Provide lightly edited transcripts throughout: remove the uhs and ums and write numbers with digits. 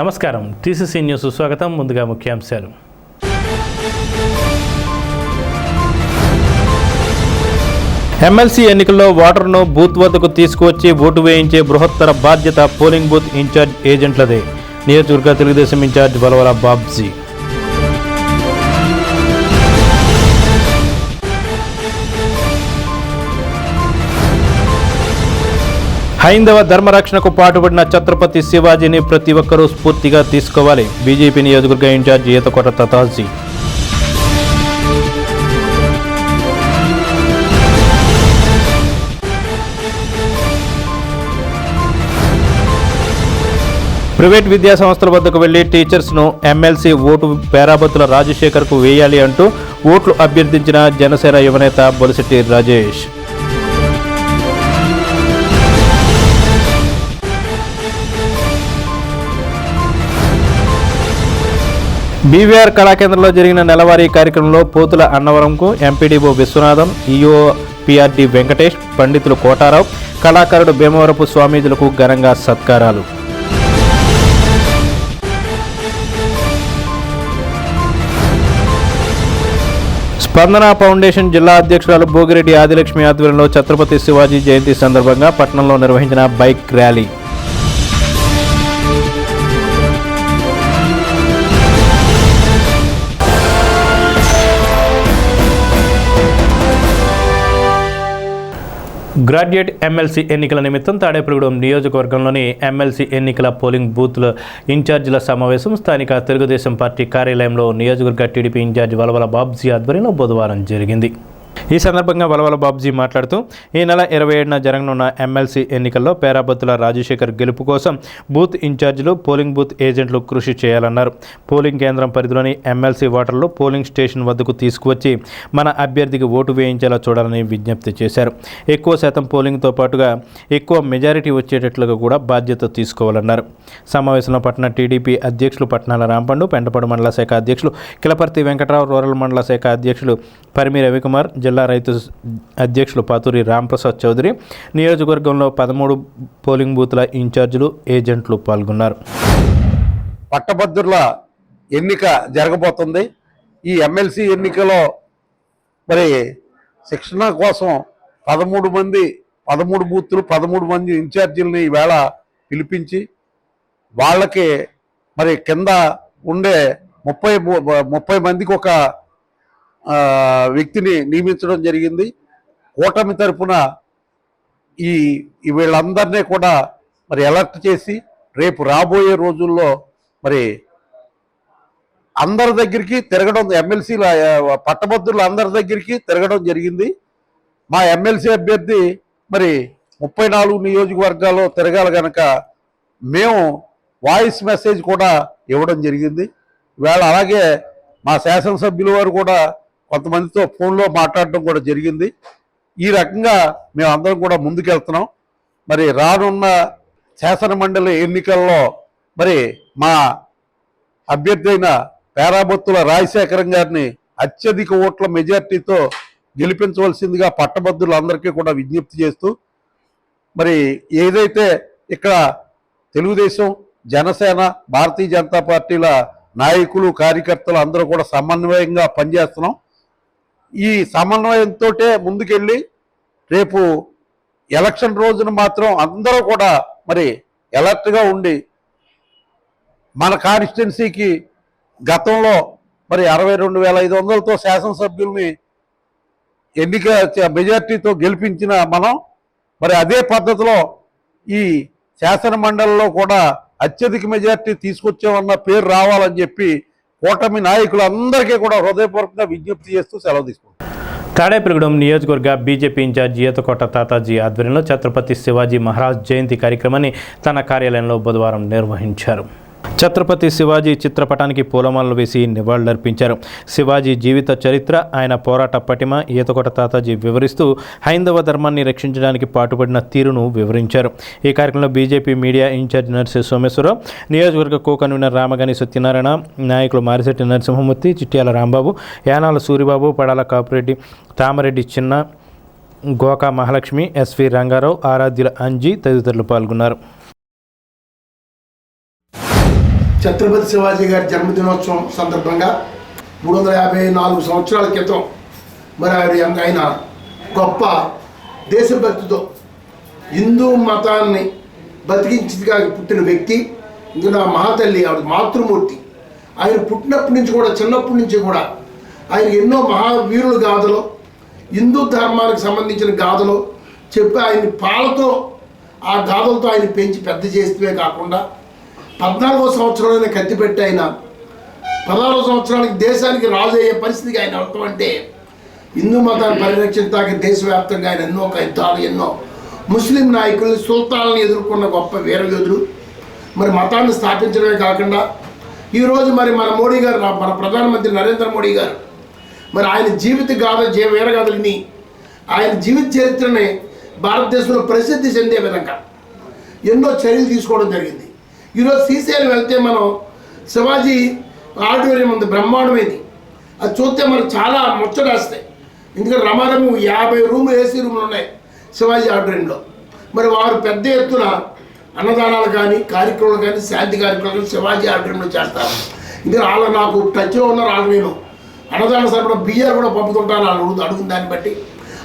నమస్కారం, TCC news స్వాగతం. ముందుగా ముఖ్యాంశాలు. ఎమ్మెల్సీ ఎన్నికల్లో ఓటర్ను బూత్ వద్దకు తీసుకువచ్చి ఓటు వేయించే బృహత్తర బాధ్యత పోలింగ్ బూత్ ఇన్ఛార్జ్ ఏజెంట్లదే. నియోజకవర్గ తెలుగుదేశం ఇన్ఛార్జ్ వలవల బాబ్జీ. హైందవ ధర్మరక్షణకు పాటుపడిన ఛత్రపతి శివాజీని ప్రతి ఒక్కరూ స్ఫూర్తిగా తీసుకోవాలి. బీజేపీ నియోజకవర్గ ఇన్ఛార్జ్ ఈతకోట తాతాజీ. ప్రైవేట్ విద్యా సంస్థల వద్దకు వెళ్లి టీచర్స్ను ఎమ్మెల్సీ ఓటు పేరాబత్తుల రాజశేఖర్కు వేయాలి అంటూ ఓట్లు అభ్యర్థించిన జనసేన యువనేత బొలిశెట్టి రాజేష్. బీవీఆర్ కళాకేంద్రంలో జరిగిన నెలవారీ కార్యక్రమంలో పోతుల అన్నవరంకు MPDO Viswanatham, EO PRD Venkatesh, పండితులు కోటారావు, కళాకారుడు భీమవరపు స్వామీజులకు ఘనంగా సత్కారాలు. స్పందన ఫౌండేషన్ జిల్లా అధ్యక్షురాలు భోగిరెడ్డి ఆదిలక్ష్మి ఆధ్వర్యంలో ఛత్రపతి శివాజీ జయంతి సందర్భంగా పట్టణంలో నిర్వహించిన బైక్ ర్యాలీ. గ్రాడ్యుయేట్ ఎమ్మెల్సీ ఎన్నికల నిమిత్తం తాడేపల్లిగూడెం నియోజకవర్గంలోని ఎమ్మెల్సీ ఎన్నికల పోలింగ్ బూత్ల ఇన్ఛార్జీల సమావేశం స్థానిక తెలుగుదేశం పార్టీ కార్యాలయంలో నియోజకవర్గ టీడీపీ ఇన్ఛార్జి వలవల బాబ్జీ ఆధ్వర్యంలో బుధవారం జరిగింది. ఈ సందర్భంగా వలవల బాబ్జీ మాట్లాడుతూ ఈ నెల 27న జరగనున్న ఎమ్మెల్సీ ఎన్నికల్లో పేరాబత్తుల రాజశేఖర్ గెలుపు కోసం బూత్ ఇన్ఛార్జీలు, పోలింగ్ బూత్ ఏజెంట్లు కృషి చేయాలన్నారు. పోలింగ్ కేంద్రం పరిధిలోని ఎమ్మెల్సీ ఓటర్లు పోలింగ్ స్టేషన్ వద్దకు తీసుకువచ్చి మన అభ్యర్థికి ఓటు వేయించేలా చూడాలని విజ్ఞప్తి చేశారు. ఎక్కువ శాతం పోలింగ్తో పాటుగా ఎక్కువ మెజారిటీ వచ్చేటట్లుగా కూడా బాధ్యత తీసుకోవాలన్నారు. సమావేశంలో పట్టణ టీడీపీ అధ్యక్షులు పట్నాల రాంపండు, పెంటపాడు మండల శాఖ అధ్యక్షులు కిలపర్తి వెంకటరావు, రూరల్ మండల శాఖ అధ్యక్షులు పరిమి రవికుమార్, జిల్లా రైతు అధ్యక్షులు పాతూరి రాంప్రసాద్ చౌదరి, నియోజకవర్గంలో 13 పోలింగ్ బూత్ల ఇన్ఛార్జీలు, ఏజెంట్లు పాల్గొన్నారు. పట్టభద్రుల ఎన్నిక జరగబోతుంది. ఈ ఎమ్మెల్సీ ఎన్నికలో మరి శిక్షణ కోసం 13 బూత్లు 13 మంది ఇన్ఛార్జీలని ఈవేళ పిలిపించి వాళ్ళకి మరి కింద ఉండే 30 మందికి ఒక వ్యక్తిని నియమించడం జరిగింది. కూటమి తరఫున వీళ్ళందరినీ కూడా మరి ఎలర్ట్ చేసి రేపు రాబోయే రోజుల్లో మరి అందరి దగ్గరికి తిరగడం, ఎమ్మెల్సీల పట్టభద్రులు అందరి దగ్గరికి తిరగడం జరిగింది. మా ఎమ్మెల్సీ అభ్యర్థి మరి 34 నియోజకవర్గాల్లో తిరగాలి కనుక మేము వాయిస్ మెసేజ్ కూడా ఇవ్వడం జరిగింది. ఇవాళ అలాగే మా శాసనసభ్యుల వారు కూడా కొంతమందితో ఫోన్లో మాట్లాడడం కూడా జరిగింది. ఈ రకంగా మేమందరం కూడా ముందుకెళ్తున్నాం. మరి రానున్న శాసన మండలి ఎన్నికల్లో మరి మా అభ్యర్థి అయిన పేరాబత్తుల రాజశేఖరం గారిని అత్యధిక ఓట్ల మెజార్టీతో గెలిపించవలసిందిగా పట్టభద్రులందరికీ కూడా విజ్ఞప్తి చేస్తూ, మరి ఏదైతే ఇక్కడ తెలుగుదేశం, జనసేన, భారతీయ జనతా పార్టీల నాయకులు, కార్యకర్తలు అందరూ కూడా సమన్వయంగా పనిచేస్తున్నాం. ఈ సమన్వయంతో ముందుకెళ్ళి రేపు ఎలక్షన్ రోజున మాత్రం అందరూ కూడా మరి ఎలర్ట్గా ఉండి మన కాన్స్టిట్యున్సీకి గతంలో మరి 62,500తో శాసనసభ్యుల్ని ఎన్నిక మెజార్టీతో గెలిపించిన మనం మరి అదే పద్ధతిలో ఈ శాసన మండలిలో కూడా అత్యధిక మెజార్టీ తీసుకొచ్చామన్న పేరు రావాలని చెప్పి కూటమి నాయకులందరికీ కూడా హృదయపూర్వకంగా విజ్ఞప్తి చేస్తూ సెలవు తీసుకుంటాం. తాడేపల్లిగూడెం నియోజకవర్గ బీజేపీ ఇన్ఛార్జ్ ఈతకోట తాతాజీ ఆధ్వర్యంలో ఛత్రపతి శివాజీ మహారాజ్ జయంతి కార్యక్రమాన్ని తన కార్యాలయంలో బుధవారం నిర్వహించారు. ఛత్రపతి శివాజీ చిత్రపటానికి పూలమాలలు వేసి నివాళులర్పించారు. శివాజీ జీవిత చరిత్ర, ఆయన పోరాట పటిమ ఈతకోట తాతాజీ వివరిస్తూ హైందవ ధర్మాన్ని రక్షించడానికి పాటుపడిన తీరును వివరించారు. ఈ కార్యక్రమంలో బీజేపీ మీడియా ఇన్ఛార్జ్ నర్సి సోమేశ్వరరావు, నియోజకవర్గ కో కన్వీనర్ రామగాని సత్యనారాయణ, నాయకులు మారిశెట్టి నరసింహమూర్తి, చిట్యాల రాంబాబు, యానాల సూరిబాబు, పడాల కాపురెడ్డి, తామరెడ్డి చిన్న, గోకా మహాలక్ష్మి, ఎస్వి రంగారావు, ఆరాధ్యుల అంజీ తదితరులు పాల్గొన్నారు. ఛత్రపతి శివాజీ గారి జన్మదినోత్సవం సందర్భంగా 354 సంవత్సరాల క్రితం మరి ఆయన గొప్ప దేశభక్తితో హిందూ మతాన్ని బతికించిగా పుట్టిన వ్యక్తి. ఇంకా నా మహాతల్లి ఆవిడ మాతృమూర్తి. ఆయన పుట్టినప్పటి నుంచి కూడా, చిన్నప్పటి నుంచి కూడా ఆయన ఎన్నో మహావీరుల గాథలు, హిందూ ధర్మానికి సంబంధించిన గాథలు చెప్పి ఆయన పాలతో, ఆ గాథలతో ఆయన పెంచి పెద్ద చేస్తే కాకుండా 14వ సంవత్సరంలోనే కత్తిపెట్టి ఆయన 16వ సంవత్సరానికి దేశానికి రాజు అయ్యే పరిస్థితికి ఆయన అవటం అంటే హిందూ మతాన్ని పరిరక్షించడానికి దేశవ్యాప్తంగా ఆయన ఎన్నో యుద్ధాలు, ఎన్నో ముస్లిం నాయకుల్ని, సుల్తాన్లను ఎదుర్కొన్న గొప్ప వీరయోధుడు. మరి మతాన్ని స్థాపించడమే కాకుండా ఈరోజు మరి మన మోడీ గారు, మన ప్రధానమంత్రి నరేంద్ర మోడీ గారు మరి ఆయన జీవిత గాథ, వీరగాథలని, ఆయన జీవిత చరిత్రని భారతదేశంలో ప్రసిద్ధి చెందే విధంగా ఎన్నో చర్యలు తీసుకోవడం జరిగింది. ఈరోజు శ్రీశైలం వెళ్తే మనం శివాజీ ఆడిటోరియం ఉంది, బ్రహ్మాండమైంది. అది చూస్తే మనకు చాలా ముచ్చటేస్తాయి. ఎందుకంటే రమారము 50 రూములు, ఏసీ రూములు ఉన్నాయి శివాజీ ఆడిటోరియంలో. మరి వారు పెద్ద ఎత్తున అన్నదానాలు కానీ, కార్యక్రమాలు కానీ, శాంతి కార్యక్రమాలు శివాజీ ఆడిటోరియంలో చేస్తారు. ఇంకా వాళ్ళు నాకు టచ్లో ఉన్నారు. వాళ్ళు నేను అన్నదాన సభలో బియ్యాలు కూడా పంపుతుంటాను వాళ్ళు అడుగుతున్న దాన్ని బట్టి.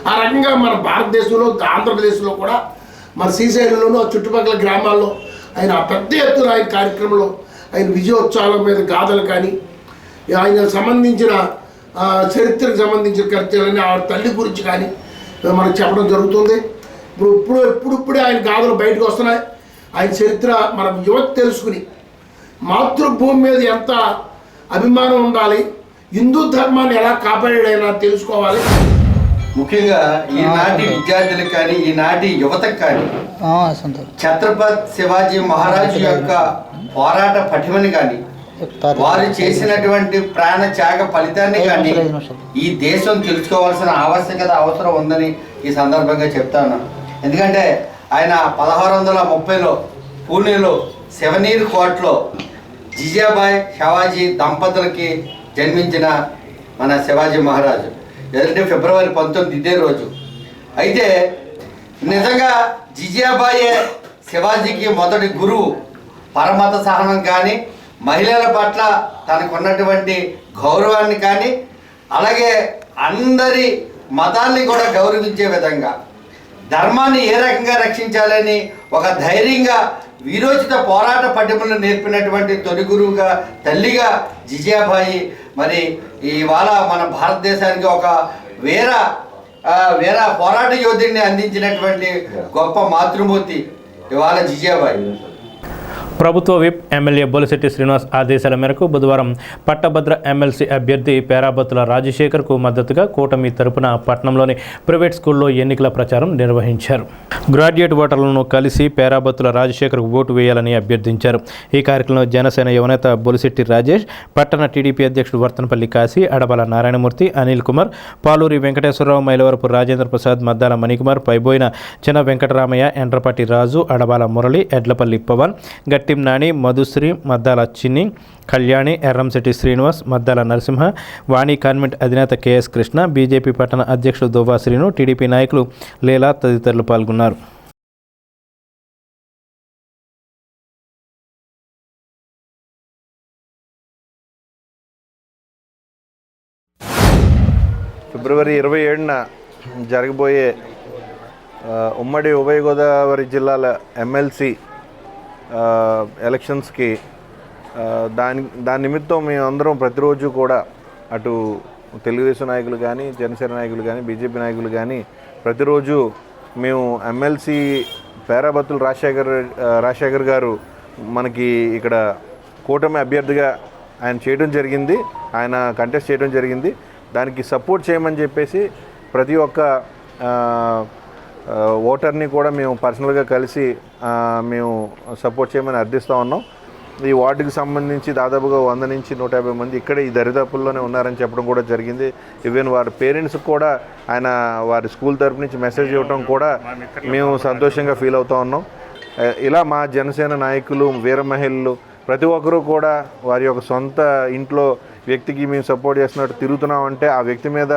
ఆ రకంగా మన భారతదేశంలో, ఆంధ్రప్రదేశ్లో కూడా మన శ్రీశైలంలోనూ చుట్టుపక్కల గ్రామాల్లో ఆయన పెద్ద ఎత్తున ఆయన కార్యక్రమంలో ఆయన విజయోత్సవాల మీద గాథలు కానీ, ఆయన సంబంధించిన చరిత్రకు సంబంధించిన చరిత్రలని, ఆ తల్లి గురించి కానీ మనకు చెప్పడం జరుగుతుంది. ఇప్పుడిప్పుడే ఆయన గాథలు బయటకు వస్తున్నాయి. ఆయన చరిత్ర మన యువత తెలుసుకుని మాతృభూమి మీద ఎంత అభిమానం ఉండాలి, హిందూ ధర్మాన్ని ఎలా కాపాడాడైనా తెలుసుకోవాలి. ముఖ్యంగా ఈనాటి విద్యార్థులకు కానీ, ఈనాటి యువతకు కానీ ఛత్రపతి శివాజీ మహారాజు యొక్క పోరాట పటిమని కానీ, వారు చేసినటువంటి ప్రాణ త్యాగ ఫలితాన్ని కానీ ఈ దేశం తెలుసుకోవాల్సిన ఆవశ్యకత, అవసరం ఉందని ఈ సందర్భంగా చెప్తాను. ఎందుకంటే ఆయన 1630లో పూణేలో శివనీర్ కోటలో జిజాబాయ్ శివాజీ దంపతులకి జన్మించిన మన శివాజీ మహారాజు. ఎందుకంటే ఫిబ్రవరి 19 ఇదే రోజు. అయితే నిజంగా జిజాబాయే శివాజీకి మొదటి గురువు. పరమత సహనం కానీ, మహిళల పట్ల తనకున్నటువంటి గౌరవాన్ని కానీ, అలాగే అందరి మతాల్ని కూడా గౌరవించే విధంగా, ధర్మాన్ని ఏ రకంగా రక్షించాలని ఒక ధైర్యంగా వీరోచిత పోరాట పటిమను నేర్పినటువంటి తొలి గురువుగా, తల్లిగా జిజాబాయి మరి ఇవాళ మన భారతదేశానికి ఒక వేర పోరాట యోధుడిని అందించినటువంటి గొప్ప మాతృమూర్తి ఇవాళ జిజాబాయి. ప్రభుత్వ విప్ ఎమ్మెల్యే బొలిశెట్టి శ్రీనివాస్ ఆదేశాల మేరకు బుధవారం పట్టభద్ర ఎమ్మెల్సీ అభ్యర్థి పేరాబత్తుల రాజశేఖర్కు మద్దతుగా కూటమి తరపున పట్టణంలోని ప్రైవేట్ స్కూల్లో ఎన్నికల ప్రచారం నిర్వహించారు. గ్రాడ్యుయేట్ ఓటర్లను కలిసి పేరాబత్తుల రాజశేఖర్కు ఓటు వేయాలని అభ్యర్థించారు. ఈ కార్యక్రమంలో జనసేన యువనేత బొలిశెట్టి రాజేష్, పట్టణ టీడీపీ అధ్యక్షుడు వర్తనపల్లి కాశీ, అడబాల నారాయణమూర్తి, అనిల్ కుమార్, పాలూరి వెంకటేశ్వరరావు, మైలవరపు రాజేంద్ర ప్రసాద్, మద్దాల మణికుమార్, పైబోయిన చిన్న వెంకటరామయ్య, ఎండ్రపాటి రాజు, అడబాల మురళి, ఎడ్లపల్లి పవన్, గట్టిం నాని, మధుశ్రీ, మద్దాల చిన్ని, కళ్యాణి, ఎర్రంశెట్టి శ్రీనివాస్, మద్దాల నరసింహ, వాణి కాన్వెంట్ అధినేత కెఎస్ కృష్ణ, బీజేపీ పట్టణ అధ్యక్షుడు దోవా శ్రీను, టీడీపీ నాయకులు లీలా తదితరులు పాల్గొన్నారు. ఫిబ్రవరి 27న జరగబోయే ఉమ్మడి ఉభయ గోదావరి జిల్లాల ఎమ్మెల్సీ ఎలక్షన్స్కి దాని నిమిత్తం మేము అందరం ప్రతిరోజు కూడా అటు తెలుగుదేశం నాయకులు కానీ, జనసేన నాయకులు కానీ, బీజేపీ నాయకులు కానీ ప్రతిరోజు మేము ఎమ్మెల్సీ పేరాబత్తుల రాజశేఖర్ గారు మనకి ఇక్కడ కూటమి అభ్యర్థిగా ఆయన చేయడం జరిగింది, ఆయన కంటెస్ట్ చేయడం జరిగింది. దానికి సపోర్ట్ చేయమని చెప్పేసి ప్రతి ఒక్క ఓటర్ని కూడా మేము పర్సనల్గా కలిసి మేము సపోర్ట్ చేయమని అర్థిస్తూ ఉన్నాం. ఈ వార్డుకి సంబంధించి దాదాపుగా 100 నుంచి 150 మంది ఇక్కడ ఈ దరిదాపుల్లోనే ఉన్నారని చెప్పడం కూడా జరిగింది. ఈవెన్ వారి పేరెంట్స్కి కూడా ఆయన వారి స్కూల్ తరపు నుంచి మెసేజ్ ఇవ్వడం కూడా మేము సంతోషంగా ఫీల్ అవుతూ ఉన్నాం. ఇలా మా జనసేన నాయకులు, వీర మహిళలు ప్రతి ఒక్కరూ కూడా వారి యొక్క సొంత ఇంట్లో వ్యక్తికి మేము సపోర్ట్ చేస్తున్నట్టు తిరుగుతున్నామంటే ఆ వ్యక్తి మీద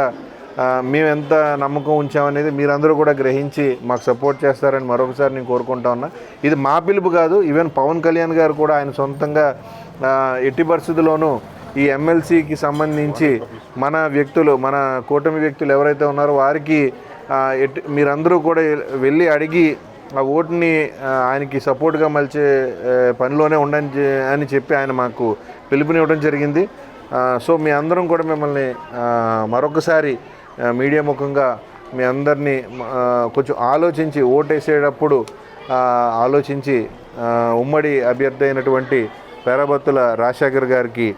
మేము ఎంత నమ్మకం ఉంచామనేది మీరందరూ కూడా గ్రహించి మాకు సపోర్ట్ చేస్తారని మరొకసారి నేను కోరుకుంటా ఉన్నా. ఇది మా పిలుపు కాదు, ఈవెన్ పవన్ కళ్యాణ్ గారు కూడా ఆయన సొంతంగా ఎట్టి పరిస్థితుల్లోనూ ఈ ఎమ్మెల్సీకి సంబంధించి మన వ్యక్తులు, మన కూటమి వ్యక్తులు ఎవరైతే ఉన్నారో వారికి మీరందరూ కూడా వెళ్ళి అడిగి ఆ ఓటుని ఆయనకి సపోర్ట్గా మలిచే పనిలోనే ఉండండి అని చెప్పి ఆయన మాకు పిలుపునివ్వడం జరిగింది. సో మీ అందరం కూడా మిమ్మల్ని మరొకసారి మీడియా ముఖంగా మీ అందరినీ కొంచెం ఆలోచించి ఓటేసేటప్పుడు ఆలోచించి ఉమ్మడి అభ్యర్థి అయినటువంటి పేరాబత్తుల రాజశేఖర్ గారికి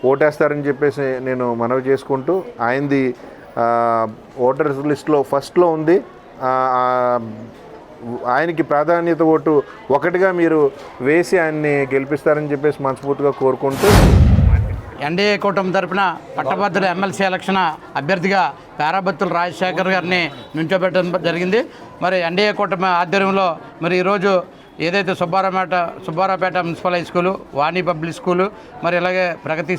ఓటేస్తారని చెప్పేసి నేను మనవి చేసుకుంటూ, ఆయనది ఓటర్స్ లిస్ట్లో ఫస్ట్లో ఉంది, ఆయనకి ప్రాధాన్యత ఓటు ఒకటిగా మీరు వేసి ఆయన్ని గెలిపిస్తారని చెప్పేసి మనస్ఫూర్తిగా కోరుకుంటూ, ఎన్డీఏ కూటమి తరపున పట్టభద్రుల ఎమ్మెల్సీ ఎలక్షన్ అభ్యర్థిగా పేరాబత్తుల రాజశేఖర్ గారిని నుంచోబెట్టడం జరిగింది. మరి ఎన్డీఏ కూటమి ఆధ్వర్యంలో మరి ఈరోజు ఏదైతే సుబ్బారావుపేట మున్సిపల్ హై స్కూలు, వాణి పబ్లిక్ స్కూలు, మరి ఇలాగే ప్రగతి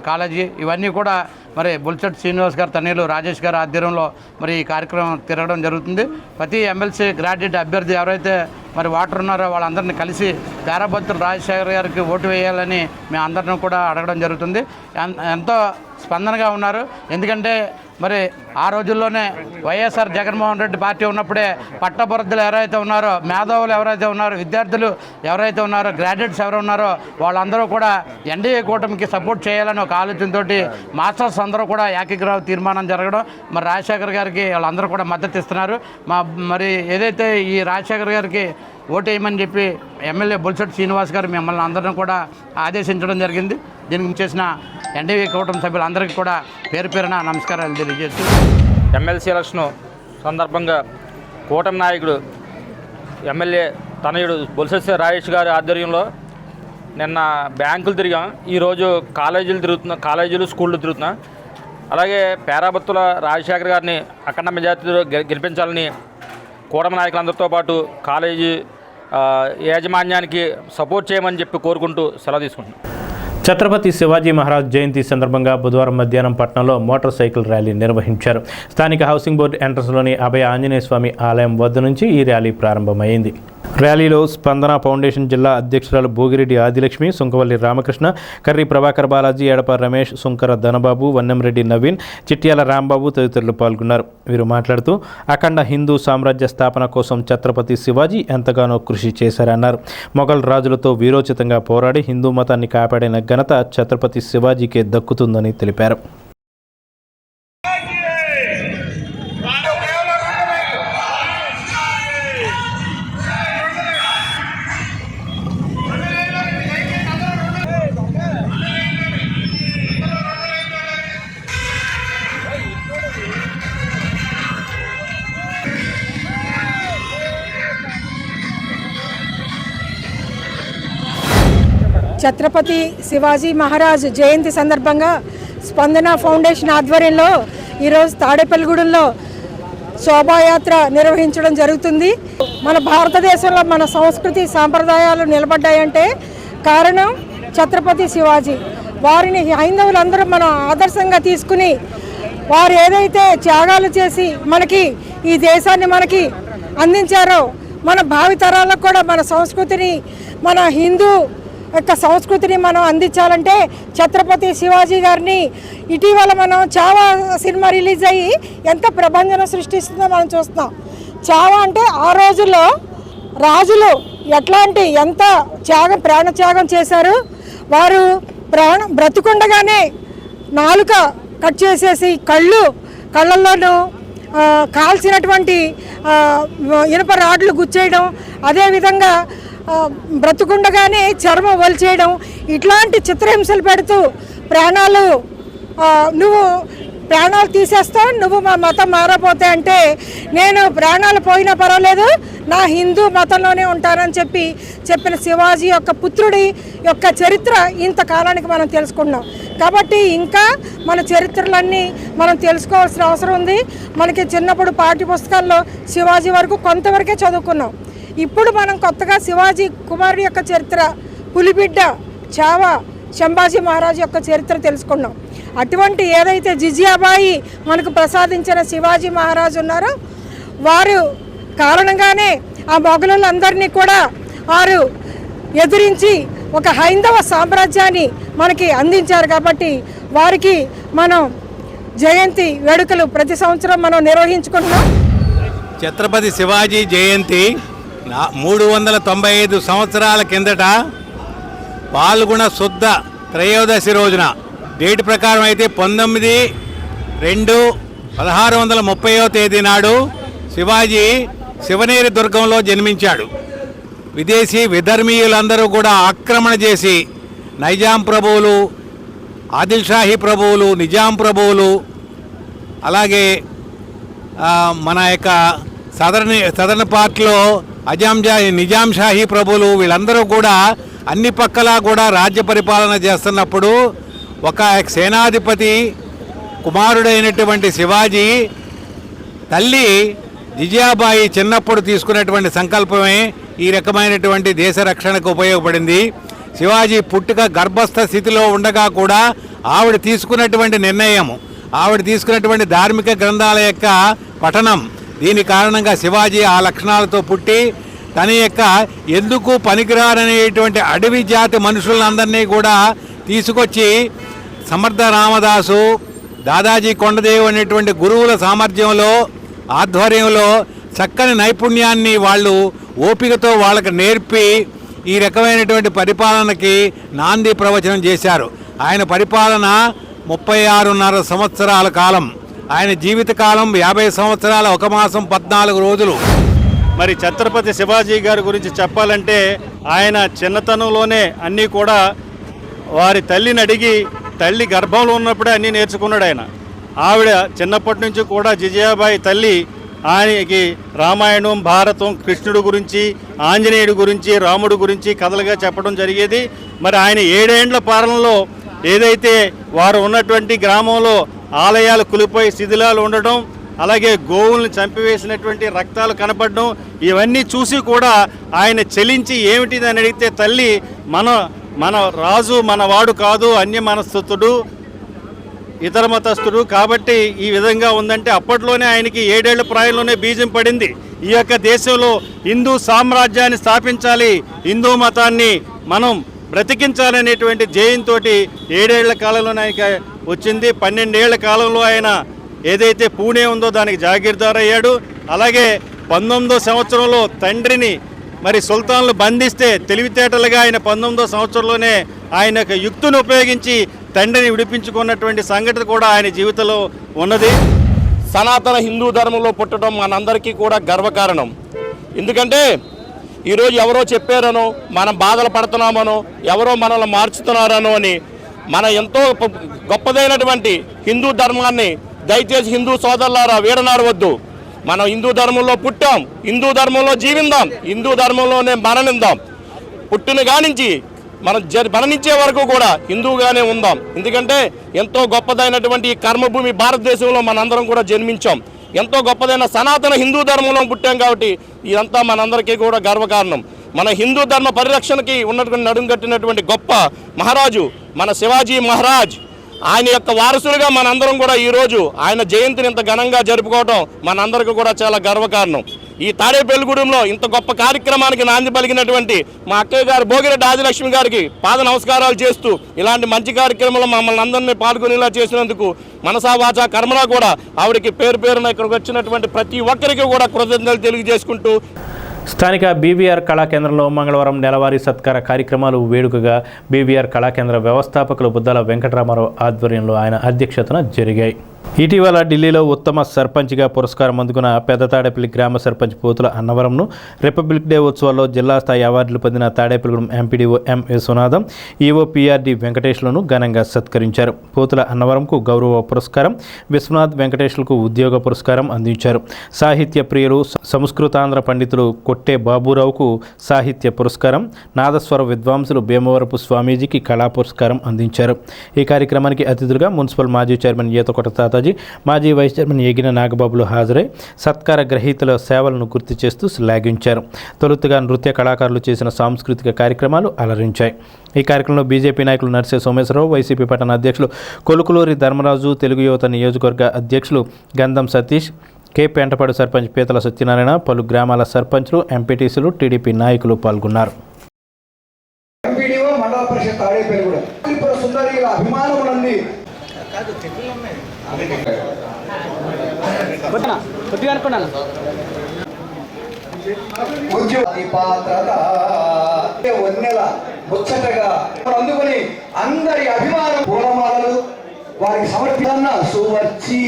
కాలేజీ, ఇవన్నీ కూడా మరి బొల్సెట్ శ్రీనివాస్ గారు తనయులు రాజేష్ గారి ఆధ్వర్యంలో మరి ఈ కార్యక్రమం తిరగడం జరుగుతుంది. ప్రతి ఎమ్మెల్సీ గ్రాడ్యుయేట్ అభ్యర్థి ఎవరైతే మరి ఓటర్ ఉన్నారో వాళ్ళందరినీ కలిసి పేరాబత్తుల రాజశేఖర్ గారికి ఓటు వేయాలని మేము అందరిని కూడా అడగడం జరుగుతుంది. ఎంతో స్పందనగా ఉన్నారు. ఎందుకంటే మరి ఆ రోజుల్లోనే వైఎస్ఆర్ జగన్మోహన్ రెడ్డి పార్టీ ఉన్నప్పుడే పట్టభద్రులు ఎవరైతే ఉన్నారో, మేధావులు ఎవరైతే ఉన్నారో, విద్యార్థులు ఎవరైతే ఉన్నారో, గ్రాడ్యుయేట్స్ ఎవరు ఉన్నారో వాళ్ళందరూ కూడా ఎన్డీఏ కూటమికి సపోర్ట్ చేయాలని ఒక ఆలోచనతో మాస్టర్స్ అందరూ కూడా ఏకగ్రీవ తీర్మానం జరగడం, మరి రాజశేఖర్ గారికి వాళ్ళందరూ కూడా మద్దతు ఇస్తున్నారు. మరి ఏదైతే ఈ రాజశేఖర్ గారికి ఓటేయమని చెప్పి ఎమ్మెల్యే బొల్సెట్ శ్రీనివాస్ గారు మిమ్మల్ని అందరిని కూడా ఆదేశించడం జరిగింది. దీనికి చేసిన ఎన్డీఏ కూటమి సభ్యులందరికీ కూడా పేరు పేరున నమస్కారాలు తెలియజేస్తూ, ఎమ్మెల్సీ ఎలక్షన్ సందర్భంగా కూటమి నాయకుడు ఎమ్మెల్యే తనయుడు బొల్సెట్ రాజేష్ గారి ఆధ్వర్యంలో నిన్న బ్యాంకులు తిరిగాం, ఈరోజు కాలేజీలు స్కూళ్ళు తిరుగుతున్నా. అలాగే పేరాబత్తుల రాజశేఖర్ గారిని అఖండ మెజార్టీలో గెలిపించాలని కూటమి నాయకులందరితో పాటు కాలేజీ యాజమాన్యానికి సపోర్ట్ చేయమని చెప్పి కోరుకుంటూ సెలవు తీసుకుంటున్నాను. ఛత్రపతి శివాజీ మహారాజ్ జయంతి సందర్భంగా బుధవారం మధ్యాహ్నం పట్టణంలో మోటార్ సైకిల్ ర్యాలీ నిర్వహించారు. స్థానిక హౌసింగ్ బోర్డు ఎంట్రన్స్లోని అభయ ఆంజనేయ స్వామి ఆలయం వద్ద నుంచి ఈ ర్యాలీ ప్రారంభమైంది. ర్యాలీలో స్పందన ఫౌండేషన్ జిల్లా అధ్యక్షురాలు భోగిరెడ్డి ఆదిలక్ష్మి, సుంకవల్లి రామకృష్ణ, కర్రి ప్రభాకర్ బాలాజీ, ఎడప రమేష్, సుంకర ధనబాబు, వన్నెంరెడ్డి నవీన్, చిట్యాల రాంబాబు తదితరులు పాల్గొన్నారు. వీరు మాట్లాడుతూ అఖండ హిందూ సామ్రాజ్య స్థాపన కోసం ఛత్రపతి శివాజీ ఎంతగానో కృషి చేశారన్నారు. మొఘల్ రాజులతో వీరోచితంగా పోరాడి హిందూ మతాన్ని కాపాడిన ఘనత ఛత్రపతి శివాజీకే దక్కుతుందని తెలిపారు. ఛత్రపతి శివాజీ మహారాజ్ జయంతి సందర్భంగా స్పందన ఫౌండేషన్ ఆధ్వర్యంలో ఈరోజు తాడేపల్లిగూడెంలో శోభాయాత్ర నిర్వహించడం జరుగుతుంది. మన భారతదేశంలో మన సంస్కృతి సాంప్రదాయాలు నిలబడ్డాయంటే కారణం ఛత్రపతి శివాజీ. వారిని హైందవులందరూ మనం ఆదర్శంగా తీసుకుని వారు ఏదైతే త్యాగాలు చేసి మనకి ఈ దేశాన్ని మనకి అందించారో, మన భావితరాలకు కూడా మన సంస్కృతిని, మన హిందూ యొక్క సంస్కృతిని మనం అందించాలంటే ఛత్రపతి శివాజీ గారిని ఇటీవల మనం చావా సినిమా రిలీజ్ అయ్యి ఎంత ప్రభంజనం సృష్టిస్తుందో మనం చూస్తున్నాం. చావా అంటే ఆ రోజుల్లో రాజులు ఎంత ప్రాణత్యాగం చేశారు. వారు బ్రతుకుండగానే నాలుక కట్ చేసేసి కళ్ళల్లోనూ కాల్చినటువంటి ఇనుప రాడ్లు గుచ్చేయడం, అదేవిధంగా బ్రతుకుండగానే చర్మం వలిచేయడం, ఇట్లాంటి చిత్రహింసలు పెడుతూ నువ్వు ప్రాణాలు తీసేస్తావు, నువ్వు మా మతం మారపోతే అంటే నేను ప్రాణాలు పోయినా పర్వాలేదు, నా హిందూ మతంలోనే ఉంటానని చెప్పిన శివాజీ యొక్క పుత్రుడి యొక్క చరిత్ర ఇంతకాలానికి మనం తెలుసుకున్నాం. కాబట్టి ఇంకా మన చరిత్రలన్నీ మనం తెలుసుకోవాల్సిన అవసరం ఉంది. మనకి చిన్నప్పుడు పాఠ్య పుస్తకాల్లో శివాజీ వరకు కొంతవరకే చదువుకున్నాం. ఇప్పుడు మనం కొత్తగా శివాజీ కుమారుడి యొక్క చరిత్ర, పులిబిడ్డ చావా సంభాజీ మహారాజు యొక్క చరిత్ర తెలుసుకున్నాం. అటువంటి ఏదైతే జిజియాబాయి మనకు ప్రసాదించిన శివాజీ మహారాజు ఉన్నారో వారు కారణంగానే ఆ మొఘలులందరినీ కూడా వారు ఎదిరించి ఒక హైందవ సామ్రాజ్యాన్ని మనకి అందించారు. కాబట్టి వారికి మనం జయంతి వేడుకలు ప్రతి సంవత్సరం మనం నిర్వహించుకుంటున్నాం. ఛత్రపతి శివాజీ జయంతి 395 సంవత్సరాల కిందట పాల్గొన శుద్ధ త్రయోదశి రోజున డేట్ ప్రకారం అయితే 19/2/1630 తేదీ నాడు శివాజీ శివనేరి దుర్గంలో జన్మించాడు. విదేశీ విధర్మీయులందరూ కూడా ఆక్రమణ చేసి నైజాం ప్రభువులు, ఆదిల్షాహీ ప్రభువులు, నిజాం ప్రభువులు, అలాగే మన యొక్క సదరన్ పార్ట్లో నిజాం షాహీ ప్రభువులు వీళ్ళందరూ కూడా అన్ని పక్కలా కూడా రాజ్య పరిపాలన చేస్తున్నప్పుడు ఒక సేనాధిపతి కుమారుడైనటువంటి శివాజీ తల్లి జిజియాబాయి చిన్నప్పుడు తీసుకున్నటువంటి సంకల్పమే ఈ రకమైనటువంటి దేశ రక్షణకు ఉపయోగపడింది. శివాజీ పుట్టుక గర్భస్థ స్థితిలో ఉండగా కూడా ఆవిడ తీసుకున్నటువంటి నిర్ణయం, ఆవిడ తీసుకున్నటువంటి ధార్మిక గ్రంథాల యొక్క పఠనం, దీని కారణంగా శివాజీ ఆ లక్షణాలతో పుట్టి తన యొక్క ఎందుకు పనికిరారనేటువంటి అడవి జాతి మనుషులందరినీ కూడా తీసుకొచ్చి సమర్థ రామదాసు, దాదాజీ కొండదేవ్ అనేటువంటి గురువుల సామర్థ్యంలో ఆధ్వర్యంలో చక్కని నైపుణ్యాన్ని వాళ్ళు ఓపికతో వాళ్ళకి నేర్పి ఈ రకమైనటువంటి పరిపాలనకి నాంది ప్రవచనం చేశారు. ఆయన పరిపాలన 36.5 సంవత్సరాల కాలం, ఆయన జీవితకాలం 50 సంవత్సరాల 1 మాసం 14 రోజులు. మరి ఛత్రపతి శివాజీ గారి గురించి చెప్పాలంటే ఆయన చిన్నతనంలోనే అన్నీ కూడా వారి తల్లిని అడిగి, తల్లి గర్భంలో ఉన్నప్పుడే అన్నీ నేర్చుకున్నాడు ఆయన. ఆవిడ చిన్నప్పటి నుంచి కూడా జిజియాబాయి తల్లి ఆయనకి రామాయణం, భారతం, కృష్ణుడు గురించి, ఆంజనేయుడి గురించి, రాముడి గురించి కథలుగా చెప్పడం జరిగేది. మరి ఆయన 7 ఏండ్ల పాలనలో ఏదైతే వారు ఉన్నటువంటి గ్రామంలో ఆలయాలు కూలిపోయి శిథిలాలు ఉండడం, అలాగే గోవుల్ని చంపివేసినటువంటి రక్తాలు కనపడడం, ఇవన్నీ చూసి కూడా ఆయన చలించి ఏమిటిది అని అడిగితే తల్లి మన రాజు మనవాడు కాదు, అన్య మనస్తత్తుడు, ఇతర మతస్థుడు, కాబట్టి ఈ విధంగా ఉందంటే అప్పట్లోనే ఆయనకి 7 ఏళ్ల ప్రాయంలోనే బీజం పడింది. ఈ యొక్క దేశంలో హిందూ సామ్రాజ్యాన్ని స్థాపించాలి, హిందూ మతాన్ని మనం బ్రతికించాలనేటువంటి జయంతో 7 ఏళ్ల కాలంలోనే ఆయనకి వచ్చింది. 12 ఏళ్ల కాలంలో ఆయన ఏదైతే పూణే ఉందో దానికి జాగీర్దార్ అయ్యాడు. అలాగే 19వ సంవత్సరంలో తండ్రిని మరి సుల్తాన్లు బంధిస్తే తెలివితేటలుగా ఆయన 19వ సంవత్సరంలోనే ఆయన యొక్క యుక్తిని ఉపయోగించి తండ్రిని విడిపించుకున్నటువంటి సంఘటన కూడా ఆయన జీవితంలో ఉన్నది. సనాతన హిందూ ధర్మంలో పుట్టడం మనందరికీ కూడా గర్వకారణం. ఎందుకంటే ఈరోజు ఎవరో చెప్పారనో, మనం బాధలు పడుతున్నామనో, ఎవరో మనల్ని మార్చుతున్నారనో అని మన ఎంతో గొప్పదైనటువంటి హిందూ ధర్మాన్ని దయచేసి హిందూ సోదరులారా వీడనాడవద్దు. మనం హిందూ ధర్మంలో పుట్టాం, హిందూ ధర్మంలో జీవిందాం, హిందూ ధర్మంలోనే మరణిందాం. పుట్టిన కానించి మనం మరణించే వరకు కూడా హిందూగానే ఉందాం. ఎందుకంటే ఎంతో గొప్పదైనటువంటి ఈ కర్మభూమి భారతదేశంలో మనందరం కూడా జన్మించాం. ఎంతో గొప్పదైన సనాతన హిందూ ధర్మంలో పుట్టాం కాబట్టి ఇదంతా మనందరికీ కూడా గర్వకారణం. మన హిందూ ధర్మ పరిరక్షణకి ఉన్నటువంటి నడుంగట్టినటువంటి గొప్ప మహారాజు మన శివాజీ మహారాజ్, ఆయన యొక్క వారసులుగా మనందరం కూడా ఈరోజు ఆయన జయంతిని ఇంత ఘనంగా జరుపుకోవడం మనందరికీ కూడా చాలా గర్వకారణం. ఈ తాడేపల్లిగూడెంలో ఇంత గొప్ప కార్యక్రమానికి నాంది పలికినటువంటి మా అక్కయ్య గారు భోగిరెడ్డి ఆదిలక్ష్మి గారికి పాద నమస్కారాలు చేస్తూ ఇలాంటి మంచి కార్యక్రమంలో మమ్మల్ని అందరినీ పాల్గొనేలా చేసినందుకు మనసా వాచా కర్మలా కూడా ఆవిడకి పేరున ఇక్కడికి వచ్చినటువంటి ప్రతి ఒక్కరికి కూడా కృతజ్ఞతలు తెలియజేసుకుంటూ స్థానిక బీవీఆర్ కళాకేంద్రంలో మంగళవారం నెలవారీ సత్కార కార్యక్రమాలు వేడుకగా బీవీఆర్ కళాకేంద్ర వ్యవస్థాపకులు బుద్దాల వెంకటరామారావు ఆధ్వర్యంలో ఆయన అధ్యక్షతన జరిగాయి. ఇటీవల ఢిల్లీలో ఉత్తమ సర్పంచ్గా పురస్కారం అందుకున్న పెద్ద తాడేపల్లి గ్రామ సర్పంచ్ పోతుల అన్నవరంను రిపబ్లిక్ డే ఉత్సవాల్లో జిల్లా స్థాయి అవార్డులు పొందిన Tadepalligudem MPDO M Viswanatham, EO PRD వెంకటేష్లను ఘనంగా సత్కరించారు. పోతుల అన్నవరంకు గౌరవ పురస్కారం, విశ్వనాథ్ వెంకటేష్లకు ఉద్యోగ పురస్కారం అందించారు. సాహిత్య ప్రియులు సంస్కృతాంధ్ర పండితులు కొట్టే బాబురావుకు సాహిత్య పురస్కారం, నాదస్వర విద్వాంసులు భీమవరపు స్వామీజీకి కళా పురస్కారం అందించారు. ఈ కార్యక్రమానికి అతిథులుగా మున్సిపల్ మాజీ చైర్మన్ ఈతకొట్ట తాతాజీ, మాజీ వైస్ చైర్మన్ ఏగిన నాగబాబులు హాజరై సత్కార గ్రహీతల సేవలను గుర్తు చేస్తూ శ్లాఘించారు. తొలుతగా నృత్య కళాకారులు చేసిన సాంస్కృతిక కార్యక్రమాలు అలరించాయి. ఈ కార్యక్రమంలో బీజేపీ నాయకులు నర్సే సోమేశ్వరరావు, వైసీపీ పట్టణ అధ్యక్షులు కొలుకులూరి ధర్మరాజు, తెలుగు యువత నియోజకవర్గ అధ్యక్షులు గంధం సతీష్, కే పెంటపాడు సర్పంచ్ పీతల సత్యనారాయణ, పలు గ్రామాల సర్పంచ్లు, ఎంపీటీసీలు, టీడీపీ నాయకులు పాల్గొన్నారు. మండల పరిషత్ తాడేపల్లిగూడ త్రిపుర సుందరిల అభిమానములన్నీ ముచ్చటగా అందుకుని అందరి అభిమానం పూలమాలలు వారికి సమర్పిస్తున్న సువర్చి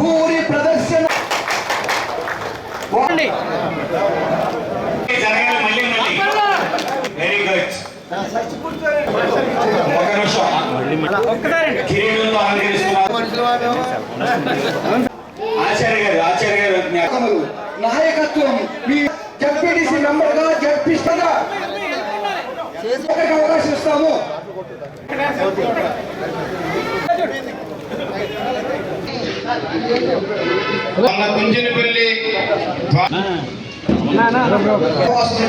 భూరి ప్రదర్శన వెరీ గుడ్. ఆచార్య గారు నాయకత్వం మీ జడ్పీటీసీ మెంబర్ గా జడ్పీగా అవకాశం ఇస్తాము.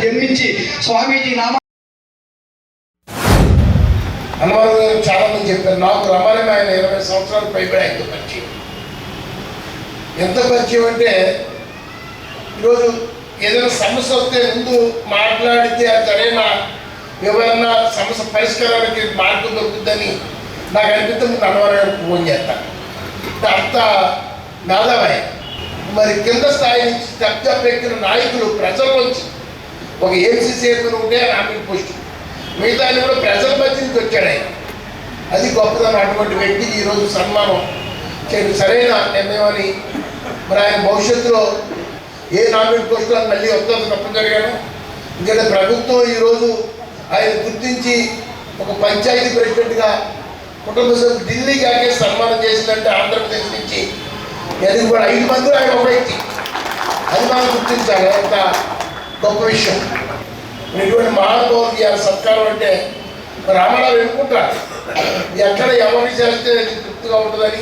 జన్మించి స్వామీజీ నామ హనుమాన్ గారు చాలా మంది చెప్పారు. నాకు రమారమి ఆయన 20 సంవత్సరాలు పైబడి ఆయనతో పరిచయం. ఎంత పరిచయం అంటే ఈరోజు ఏదైనా సమస్య వస్తే ముందు మాట్లాడితే అది సరైన వివరణ, సమస్య పరిష్కారానికి మార్గం దొరుకుతుందని నాకు అనిపిస్తే ముందు హనుమాన్ గారికి ఫోన్ చేస్తాను. అంత మేధావి. మరి కింద స్థాయి నుంచి స్టెప్ ఎక్కిన నాయకులు ప్రజల నుంచి ఒక ఏసీసీ ఉంటే నామినీ పోస్ట్, మిగతా కూడా ప్రజల మధ్య నుంచి వచ్చాడు ఆయన. అది గొప్పదనం. అటువంటి వ్యక్తికి ఈరోజు సన్మానం చేయడం సరైన నిర్ణయం అని మరి ఆయన భవిష్యత్తులో ఏ నామినీ పోస్టులో మళ్ళీ వస్తుంది తప్పనిసరిగాను. ఎందుకంటే ప్రభుత్వం ఈరోజు ఆయన గుర్తించి ఒక పంచాయతీ ప్రెసిడెంట్గా కుటుంబ సభ్యులు ఢిల్లీ కాకే సన్మానం చేసిందంటే ఆంధ్రప్రదేశ్ నుంచి అది కూడా 5 మందిలో ఆయన ఒక వ్యక్తి. అది మనం గుర్తించాలి. అంత గొప్ప విషయం. ఇటువంటి మహానుభావులు ఇవాళ సత్కారం అంటే రామారావు ఎన్నుకుంటారు. ఎక్కడ ఎవరికి చేస్తే అది తృప్తిగా ఉంటుందని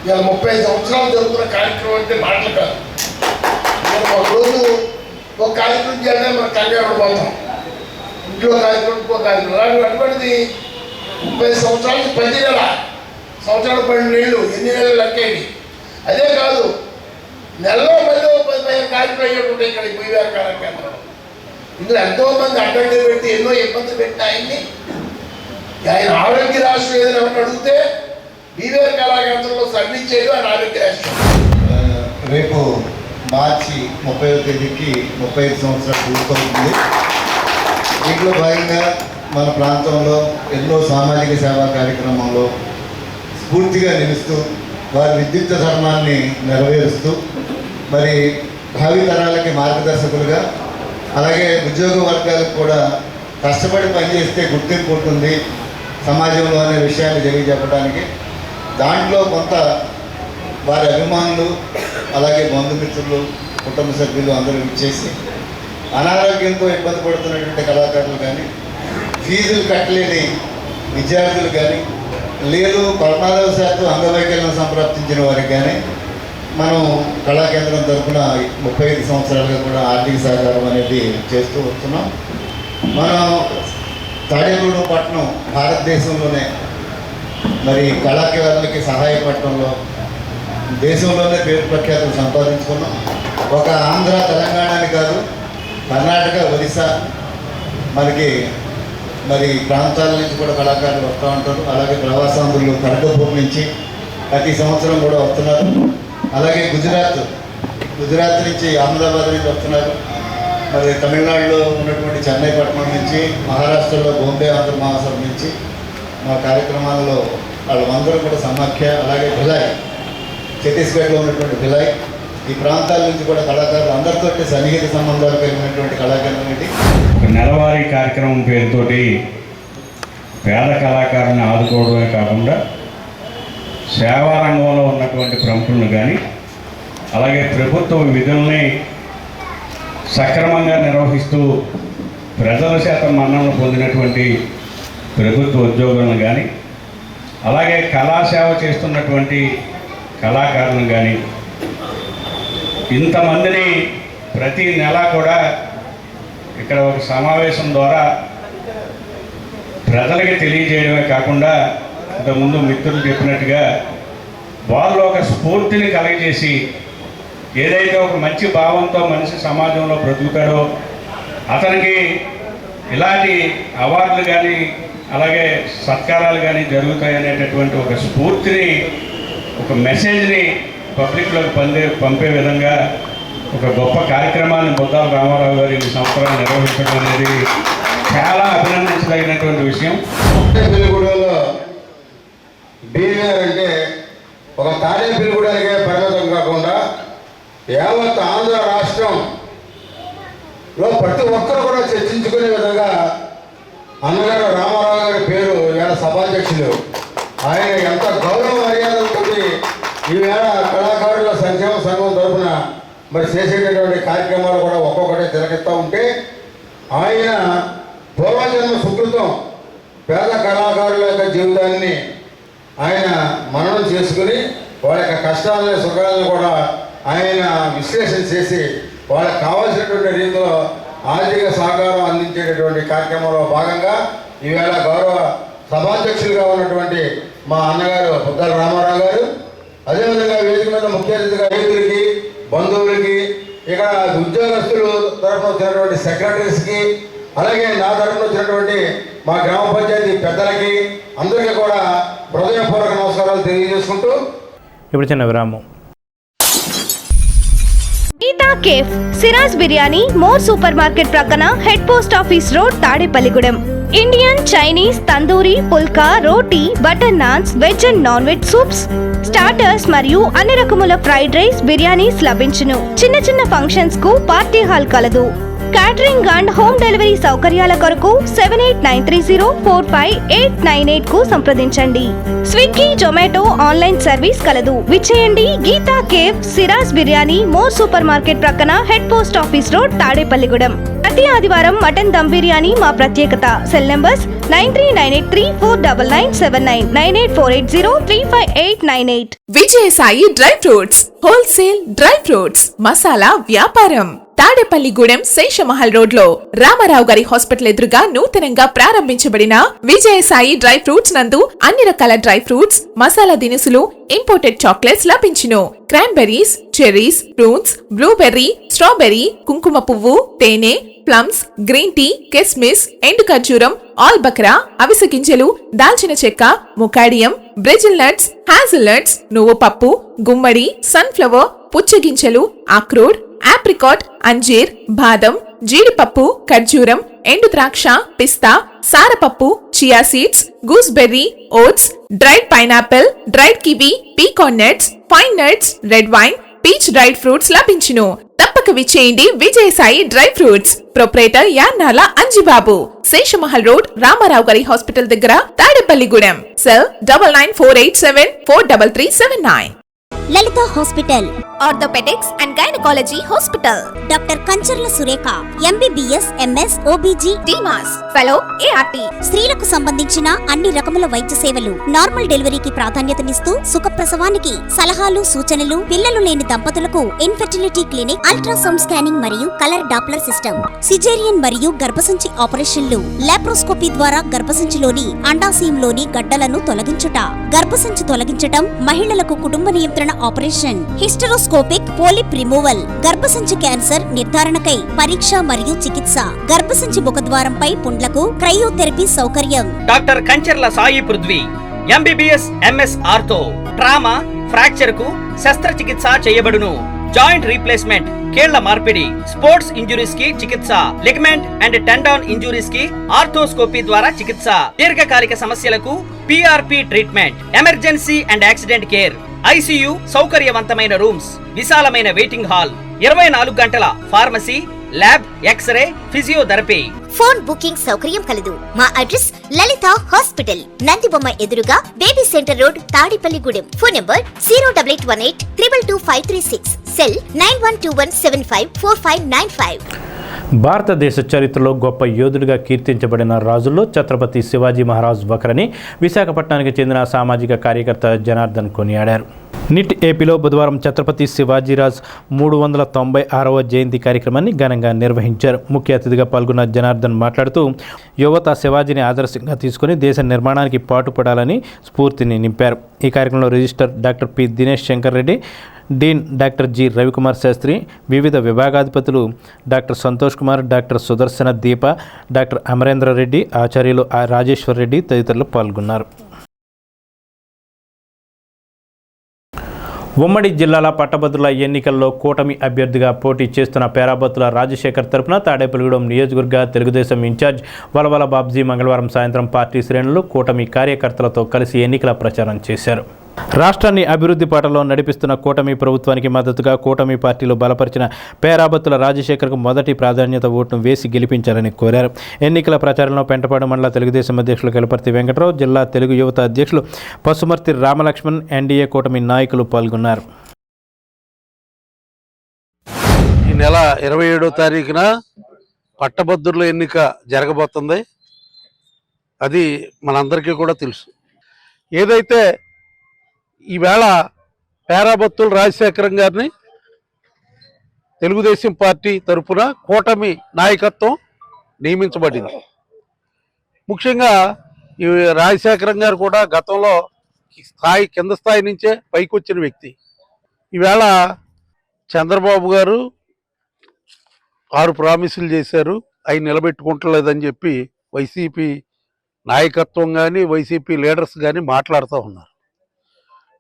ఇవాళ 35 సంవత్సరాలు జరుగుతున్న కార్యక్రమం అంటే మాటలు కాదు. ఒకరోజు ఒక కార్యక్రమం చేయాలంటే మనం కంగారు పోతాం. ఇంట్లో కార్యక్రమం ఇంకో కార్యక్రమం. అటువంటిది 30 సంవత్సరాల నుంచి 10 నెలల సంవత్సరాలు 12 నెలలు ఎన్ని నెలలు లెక్కేది. అదే కాదు, నెలలో మళ్ళీ 15 కార్యక్రమం అయ్యేటువంటి ఇక్కడ బీవీఆర్ కళాకేంద్రం. ఇందులో ఎంతోమంది అడ్డంకులు పెట్టి ఎన్నో ఇబ్బందులు పెట్టిన ఆయన్ని ఆయన ఆరోగ్య రాష్ట్రం ఏదైనా అడిగితే బీవీఆర్ కళాకేంద్రంలో సబ్మిట్ చేయడం ఆయన ఆరోగ్య రాష్ట్రం. రేపు మార్చి 30వ తేదీకి 35 సంవత్సరాలు పూర్తవుతుంది. దీంట్లో భాగంగా మన ప్రాంతంలో ఎన్నో సామాజిక సేవా కార్యక్రమంలో స్ఫూర్తిగా నిలుస్తూ వారి విద్యుత్ ధర్మాన్ని నెరవేరుస్తూ మరి భావి తరాలకి మార్గదర్శకులుగా, అలాగే ఉద్యోగ వర్గాలకు కూడా కష్టపడి పనిచేస్తే గుర్తింపు ఉంటుంది సమాజంలో అనే విషయాన్ని తెలియజెప్పడానికి దాంట్లో కొంత వారి అభిమానులు, అలాగే బంధుమిత్రులు, కుటుంబ సభ్యులు అందరూ ఇచ్చేసి అనారోగ్యంతో ఇబ్బంది పడుతున్నటువంటి కళాకారులు కానీ, ఫీజులు కట్టలేని విద్యార్థులు కానీ, లేదు ప్రమాదవశాత్తు అంగవైకల్యం సంప్రాప్తించిన వారికి కానీ మనం కళాకేంద్రం తరఫున 35 సంవత్సరాలుగా కూడా ఆర్థిక సహకారం అనేది చేస్తూ వస్తున్నాం. మనం తాడేపల్లిగూడెం పట్టణం భారతదేశంలోనే మరి కళాకారులకి సహాయపడటంలో దేశంలోనే పేరు ప్రఖ్యాతులు సంపాదించుకున్నాం. ఒక ఆంధ్ర, తెలంగాణని కాదు, కర్ణాటక, ఒరిస్సా మనకి మరి ప్రాంతాల నుంచి కూడా కళాకారులు వస్తూ ఉంటారు. అలాగే ప్రవాసాంధ్రులు ఖడ్గపూర్ నుంచి ప్రతి సంవత్సరం కూడా వస్తున్నారు. అలాగే గుజరాత్ నుంచి, అహ్మదాబాద్ నుంచి వస్తున్నారు. మరి తమిళనాడులో ఉన్నటువంటి చెన్నై పట్టణం నుంచి, మహారాష్ట్రలో బాంబే ఆంధ్ర మహాసభ నుంచి మా కార్యక్రమాల్లో వాళ్ళందరూ కూడా సమాఖ్య, అలాగే భిలాయ్, ఛత్తీస్గఢ్లో ఉన్నటువంటి భిలాయ్, ఈ ప్రాంతాల నుంచి కూడా కళాకారులు అందరితో సన్నిహిత సంబంధాలు కలిగినటువంటి కళాకారులు అనేది నెలవారీ కార్యక్రమం పేరుతోటి పేద కళాకారులను ఆదుకోవడమే కాకుండా సేవా రంగంలో ఉన్నటువంటి ప్రముఖులను కానీ, అలాగే ప్రభుత్వ విధుల్ని సక్రమంగా నిర్వహిస్తూ ప్రజల శాతం మన్ననలు పొందినటువంటి ప్రభుత్వ ఉద్యోగులను కానీ, అలాగే కళాసేవ చేస్తున్నటువంటి కళాకారులను కానీ ఇంతమందిని ప్రతి నెల కూడా ఇక్కడ ఒక సమావేశం ద్వారా ప్రజలకి తెలియజేయడమే కాకుండా ఇంతకుముందు మిత్రులు చెప్పినట్టుగా వాళ్ళు ఒక స్ఫూర్తిని కలగజేసి ఏదైతే ఒక మంచి భావంతో మనిషి సమాజంలో బ్రతుకుతాడో అతనికి ఇలాంటి అవార్డులు కానీ అలాగే సత్కారాలు కానీ జరుగుతాయనేటటువంటి ఒక స్ఫూర్తిని ఒక మెసేజ్ని పబ్లిక్లోకి పంపే విధంగా ఒక గొప్ప కార్యక్రమాన్ని బొద్దాల రామారావు గారు ఈ సంవత్సరాలు నిర్వహించడం అనేది చాలా అభినందించదగినటువంటి విషయం. తాడేపల్లిగూడెంలో బీవీఆర్ అంటే ఒక తాడేపల్లిగూడెనికే పరిమితం కాకుండా యావత్ ఆంధ్ర రాష్ట్రంలో ప్రతి ఒక్కరు కూడా చర్చించుకునే విధంగా అన్నగారు రామారావు గారి పేరు ఈవేళ సభాధ్యక్షులు. ఆయన ఎంత గౌరవ మర్యాదలతో ఈవేళ కళాకారుల సంక్షేమ సంఘం తరఫున మరి చేసేటటువంటి కార్యక్రమాలు కూడా ఒక్కొక్కటి తిలకిస్తూ ఉంటే ఆయన పూర్వజన్మ సుకృతం పేద కళాకారుల యొక్క జీవితాన్ని ఆయన మననం చేసుకుని వాళ్ళ యొక్క కష్టాలని సుఖాలను కూడా ఆయన విశ్లేషణ చేసి వాళ్ళకి కావాల్సినటువంటి రీతిలో ఆర్థిక సహకారం అందించేటటువంటి కార్యక్రమంలో భాగంగా ఈవేళ గౌరవ సభాధ్యక్షులుగా ఉన్నటువంటి మా అన్నగారు బొద్దాల రామారావు గారు, అదేవిధంగా వేదిక మీద ముఖ్య అతిథిగా రైతులకి, బంధువులకి, ఇక్కడ ఉద్యోగస్తులు తరఫున వచ్చినటువంటి సెక్రటరీస్కి, అలాగే నా తరఫున వచ్చినటువంటి మా గ్రామ పంచాయతీ పెద్దలకి అందరికీ కూడా హృదయపూర్వక నమస్కారాలు తెలియజేసుకుంటూ ఇప్పుడు చిన్న విరామం. Geetha cafe, Siraj biryani, more super market ప్రక్కన, head post office road, Tadepalligudem. Indian, Chinese, tandoori, pulka, roti, butter naans, veg and non veg soups, starters మరియు అన్ని రకముల ఫ్రైడ్ రైస్, బిర్యానీస్ లభించును. చిన్న చిన్న ఫంక్షన్స్ కు పార్టీ హాల్ కలదు. క్యాటరింగ్ అండ్ హోమ్ డెలివరీ సౌకర్యాల కొరకు 7893045898 కు సంప్రదించండి. స్విగ్గీ, జొమాటో ఆన్లైన్ సర్వీస్ కలదు. విచ్చేయండి. Geetha cafe, Siraj biryani, more super market ప్రక్కన, head post office road, Tadepalligudem. ప్రతి ఆదివారం మటన్ దమ్ బిర్యానీ మా ప్రత్యేకత. Cell numbers 9398349979, 9848035898. Vijayasai dry fruits, wholesale dry fruits masala వ్యాపారం. తాడేపల్లిగూడెం శేషమహల్ రోడ్ లో రామారావు గారి హాస్పిటల్ ఎదురుగా నూతనంగా ప్రారంభించబడిన విజయసాయి డ్రై ఫ్రూట్స్ నందు అన్ని రకాల డ్రై ఫ్రూట్స్, మసాలా దినుసులు, ఇంపోర్టెడ్ చాక్లెట్స్ లభించును. Cranberries, cherries, prunes, blueberry, strawberry, కుంకుమ పువ్వు, తేనె, ప్లమ్స్, గ్రీన్ టీ, కిస్మిస్, ఎండు ఖర్జూరం, ఆల్ బక్రా, అవిసె గింజలు, దాల్చిన చెక్క, ముకాడియం, బ్రెజిల్ నట్స్, హ్యాజిల్ నట్స్, నువ్వు పప్పు, గుమ్మడి, సన్ఫ్లవర్, పుచ్చగింజలు, అక్రోడ్, ఆప్రికాట్, అంజీర్, బాదం, జీడిపప్పు, ఖర్జూరం, ఎండు ద్రాక్ష, పిస్తా, సారపప్పు, chia seeds, gooseberry, oats, dried pineapple, dried kiwi, pecan nuts, pine nuts, red wine, peach dried fruits లభించును. తప్పక విచ్చేయండి Vijayasai dry fruits. Proprietor Yannala Anjibabu, Seshamahal road, Ramarao గారి హాస్పిటల్ దగ్గర, Tadepalligudem. Cell 9948743379. Lalitha hospital, orthopaedics and gynaecology hospital. Doctor Kancharla Surekha, MBBS, MS, OBG, DMAS, fellow, ART. స్త్రీలకు సంబంధించిన అన్ని రకముల వైద్య సేవలు, నార్మల్ డెలివరీకి ప్రాధాన్యతనిస్తూ సుఖప్రసవానికి సలహాలు, సూచనలు, పిల్లలు లేని దంపతులకు ఇన్ఫెర్టిలిటీ క్లినిక్, అల్ట్రాసౌండ్ స్కానింగ్ మరియు కలర్ డాప్లర్ సిస్టమ్, సిజేరియన్ మరియు గర్భసంచి ఆపరేషన్లు, లాప్రోస్కోపీ ద్వారా గర్భసంచిలోని అండాశయంలోని గడ్డలను తొలగించుట, గర్భసంచి తొలగించటం, మహిళలకు కుటుంబ నియంత్రణ ఆపరేషన్, హిస్టరోస్కోపిక్ పోలిప్ రిమూవల్, గర్భసంచి క్యాన్సర్ నిర్ధారణకై పరీక్ష మరియు చికిత్స, గర్భసంచి ముఖద్వారంపై పుండ్లకు క్రయోథెరపీ సౌకర్యం. Doctor Kancharla Sai Prithvi, MBBS, MS ortho, trauma, fracture కు శస్త్రచికిత్స చేయబడును. జాయింట్ రీప్లేస్మెంట్, కీళ్ల మార్పిడి, స్పోర్ట్స్ ఇంజురీస్ కి చికిత్స, లిగమెంట్ అండ్ టెండాన్ ఇంజురీస్ కి ఆర్థోస్కోపీ ద్వారా చికిత్స, దీర్ఘకాలిక సమస్యలకు PRP treatment, emergency and accident care, ICU సౌకర్యవంతమైన రూమ్స్, విశాలమైన వెయిటింగ్ హాల్, 24 గంటల pharmacy, lab, X ray, physiotherapy. Phone booking సౌకర్యం కలదు. మా అడ్రస్ లలిత హాస్పిటల్, నందిబొమ్మ ఎదురుగా, baby centre road, Tadepalligudem. Phone number 08818222536, cell 9121754595. భారతదేశ చరిత్రలో గొప్ప యోధుడిగా కీర్తించబడిన రాజుల్లో ఛత్రపతి శివాజీ మహారాజ్ ఒకరని విశాఖపట్నానికి చెందిన సామాజిక కార్యకర్త జనార్దన్ కొనియాడారు. నిట్ ఏపీలో బుధవారం ఛత్రపతి శివాజీరాజ్ 396వ జయంతి కార్యక్రమాన్ని ఘనంగా నిర్వహించారు. ముఖ్య అతిథిగా పాల్గొన్న జనార్దన్ మాట్లాడుతూ యువత శివాజీని ఆదర్శంగా తీసుకుని దేశ నిర్మాణానికి పాటుపడాలని స్ఫూర్తిని నింపారు. ఈ కార్యక్రమంలో register doctor P Dinesh Shankar Reddy, dean doctor G Ravikumar Shastri, వివిధ విభాగాధిపతులు doctor Santosh Kumar, doctor Sudarshana Deepa, doctor Amarendra Reddy, ఆచార్యులు రాజేశ్వర్ రెడ్డి తదితరులు పాల్గొన్నారు. ఉమ్మడి జిల్లాల పట్టభద్రుల ఎన్నికల్లో కూటమి అభ్యర్థిగా పోటీ చేస్తున్న పేరాబత్తుల రాజశేఖర్ తరపున తాడేపల్లిగూడెం నియోజకవర్గ తెలుగుదేశం ఇన్ఛార్జ్ వలవల బాబ్జీ మంగళవారం సాయంత్రం పార్టీ శ్రేణులు కూటమి కార్యకర్తలతో కలిసి ఎన్నికల ప్రచారం చేశారు. రాష్ట్రాన్ని అభివృద్ధి పాటలో నడిపిస్తున్న కూటమి ప్రభుత్వానికి మద్దతుగా కూటమి పార్టీలు బలపరిచిన పేరాబత్తుల రాజశేఖర్కు మొదటి ప్రాధాన్యత ఓటును వేసి గెలిపించాలని కోరారు. ఎన్నికల ప్రచారంలో పెంటపాడు మండల తెలుగుదేశం అధ్యక్షులు కలపర్తి వెంకటరావు, జిల్లా తెలుగు యువత అధ్యక్షులు పసుమర్తి రామలక్ష్మణ్, ఎన్డీఏ కూటమి నాయకులు పాల్గొన్నారు. ఈ నెల 27వ తారీఖున పట్టభద్రుల ఎన్నిక జరగబోతుంది. అది మనందరికీ కూడా తెలుసు. ఏదైతే ఈవేళ పేరాబత్తుల రాజశేఖరం గారిని తెలుగుదేశం పార్టీ తరఫున కూటమి నాయకత్వం నియమించబడింది. ముఖ్యంగా ఈ రాజశేఖరం గారు కూడా గతంలో కింద స్థాయి నుంచే పైకి వచ్చిన వ్యక్తి. ఈవేళ చంద్రబాబు గారు 6 ప్రామిసులు చేశారు, అవి నిలబెట్టుకుంటలేదని చెప్పి వైసీపీ నాయకత్వం కానీ వైసీపీ లీడర్స్ కానీ మాట్లాడుతూ ఉన్నారు.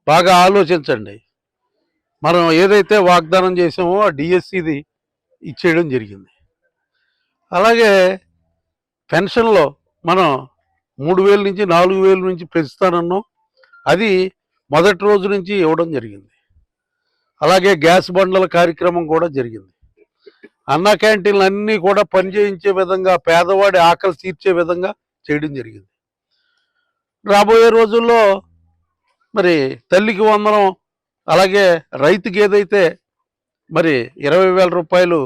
బాగా ఆలోచించండి. మనం ఏదైతే వాగ్దానం చేసామో ఆ డిఎస్సిది ఇచ్చేయడం జరిగింది. అలాగే పెన్షన్లో మనం 3,000 నుంచి 4,000 నుంచి పెంచుతానన్నాం, అది మొదటి రోజు నుంచి ఇవ్వడం జరిగింది. అలాగే గ్యాస్ బండ్ల కార్యక్రమం కూడా జరిగింది. అన్న క్యాంటీన్లు అన్నీ కూడా పనిచేయించే విధంగా, పేదవాడి ఆకలి తీర్చే విధంగా చేయడం జరిగింది. రాబోయే రోజుల్లో మరి తల్లికి వందనం, అలాగే రైతుకి ఏదైతే మరి 20,000 రూపాయలు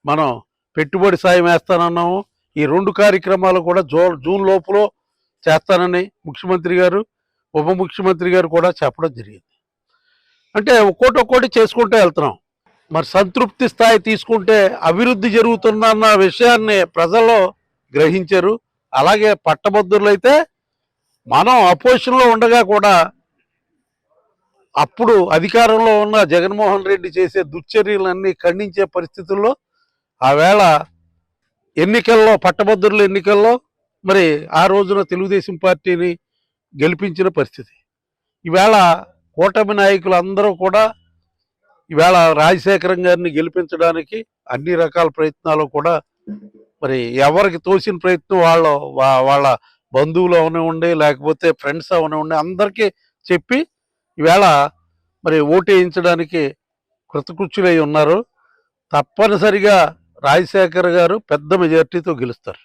మనం పెట్టుబడి సాయం వేస్తానన్నాము, ఈ 2 కార్యక్రమాలు కూడా జూన్ లోపల చేస్తానని ముఖ్యమంత్రి గారు, ఉప ముఖ్యమంత్రి గారు కూడా చెప్పడం జరిగింది. అంటే ఒక్కోటి చేసుకుంటూ వెళ్తున్నాం. మరి సంతృప్తి స్థాయి తీసుకుంటే అభివృద్ధి జరుగుతుందన్న విషయాన్ని ప్రజల్లో గ్రహించారు. అలాగే పట్టభద్రులు అయితే మనం అపోజిషన్లో ఉండగా కూడా అప్పుడు అధికారంలో ఉన్న జగన్మోహన్ రెడ్డి చేసే దుశ్చర్యలన్నీ ఖండించే పరిస్థితుల్లో ఆవేళ ఎన్నికల్లో, పట్టభద్రుల ఎన్నికల్లో మరి ఆ రోజున తెలుగుదేశం పార్టీని గెలిపించిన పరిస్థితి. ఈవేళ కూటమి నాయకులు అందరూ కూడా ఈవేళ రాజశేఖరం గారిని గెలిపించడానికి అన్ని రకాల ప్రయత్నాలు కూడా మరి ఎవరికి తోసిన ప్రయత్నం వాళ్ళ బంధువులు అవనివ్వండి, లేకపోతే ఫ్రెండ్స్ అవనివ్వండి, అందరికీ చెప్పి ఈవేళ మరి ఓటు వేయించడానికి కృతకృత్యులై ఉన్నారు. తప్పనిసరిగా రాజశేఖర్ గారు పెద్ద మెజార్టీతో గెలుస్తారు.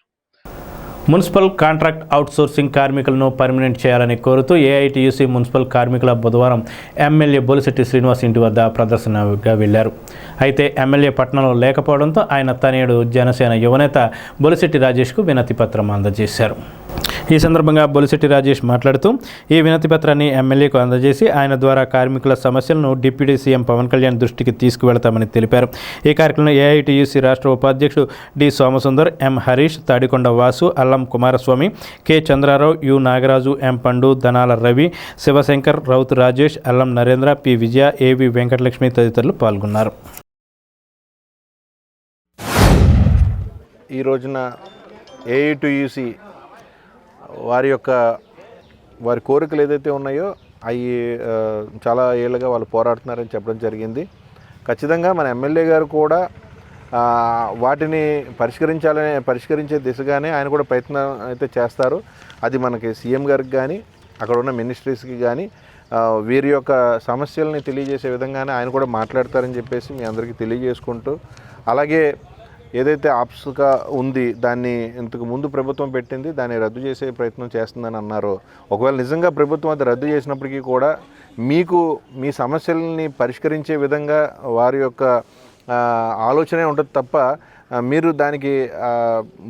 మున్సిపల్ కాంట్రాక్ట్ అవుట్సోర్సింగ్ కార్మికులను పర్మనెంట్ చేయాలని కోరుతూ ఏఐటీయూసీ మున్సిపల్ కార్మికుల బుధవారం ఎమ్మెల్యే బొలిశెట్టి శ్రీనివాస్ ఇంటి వద్ద ప్రదర్శనగా వెళ్లారు. అయితే ఎమ్మెల్యే పట్టణంలో లేకపోవడంతో ఆయన తనయుడు జనసేన యువనేత బొలిశెట్టి రాజేష్కు వినతి పత్రం అందజేశారు. ఈ సందర్భంగా బొలిశెట్టి రాజేష్ మాట్లాడుతూ ఈ వినతి పత్రాన్ని ఎమ్మెల్యేకు అందజేసి ఆయన ద్వారా కార్మికుల సమస్యలను డిప్యూటీ సీఎం పవన్ కళ్యాణ్ దృష్టికి తీసుకువెళతామని తెలిపారు. ఈ కార్యక్రమంలో ఏఐటీయూసీ రాష్ట్ర ఉపాధ్యక్షుడు డి సోమసుందర్, ఎం హరీష్, తాడికొండ వాసు, అల్లం కుమారస్వామి, కె చంద్రారావు, యు నాగరాజు, ఎం పండు, ధనాల రవి, శివశంకర్, రౌతు రాజేష్, అల్లం నరేంద్ర, పి విజయ, ఏవి వెంకటలక్ష్మి తదితరులు పాల్గొన్నారు. ఈ రోజున ఏఐటీయూసీ వారి కోరికలు ఏదైతే ఉన్నాయో అవి చాలా ఏళ్ళుగా వాళ్ళు పోరాడుతున్నారని చెప్పడం జరిగింది. ఖచ్చితంగా మన ఎమ్మెల్యే గారు కూడా వాటిని పరిష్కరించే దిశగానే ఆయన కూడా ప్రయత్నం అయితే చేస్తారు. అది మనకి సీఎం గారికి కానీ అక్కడ ఉన్న మినిస్ట్రీస్కి కానీ వీరి యొక్క సమస్యలని తెలియజేసే విధంగానే ఆయన కూడా మాట్లాడతారని చెప్పేసి మీ అందరికీ తెలియజేసుకుంటూ, అలాగే ఏదైతే ఆప్స్గా ఉంది దాన్ని ఇంతకు ముందు ప్రభుత్వం పెట్టింది దాన్ని రద్దు చేసే ప్రయత్నం చేస్తుందని అన్నారో, ఒకవేళ నిజంగా ప్రభుత్వం అది రద్దు చేసినప్పటికీ కూడా మీకు మీ సమస్యలని పరిష్కరించే విధంగా వారి యొక్క ఆలోచనే ఉంటుంది తప్ప మీరు దానికి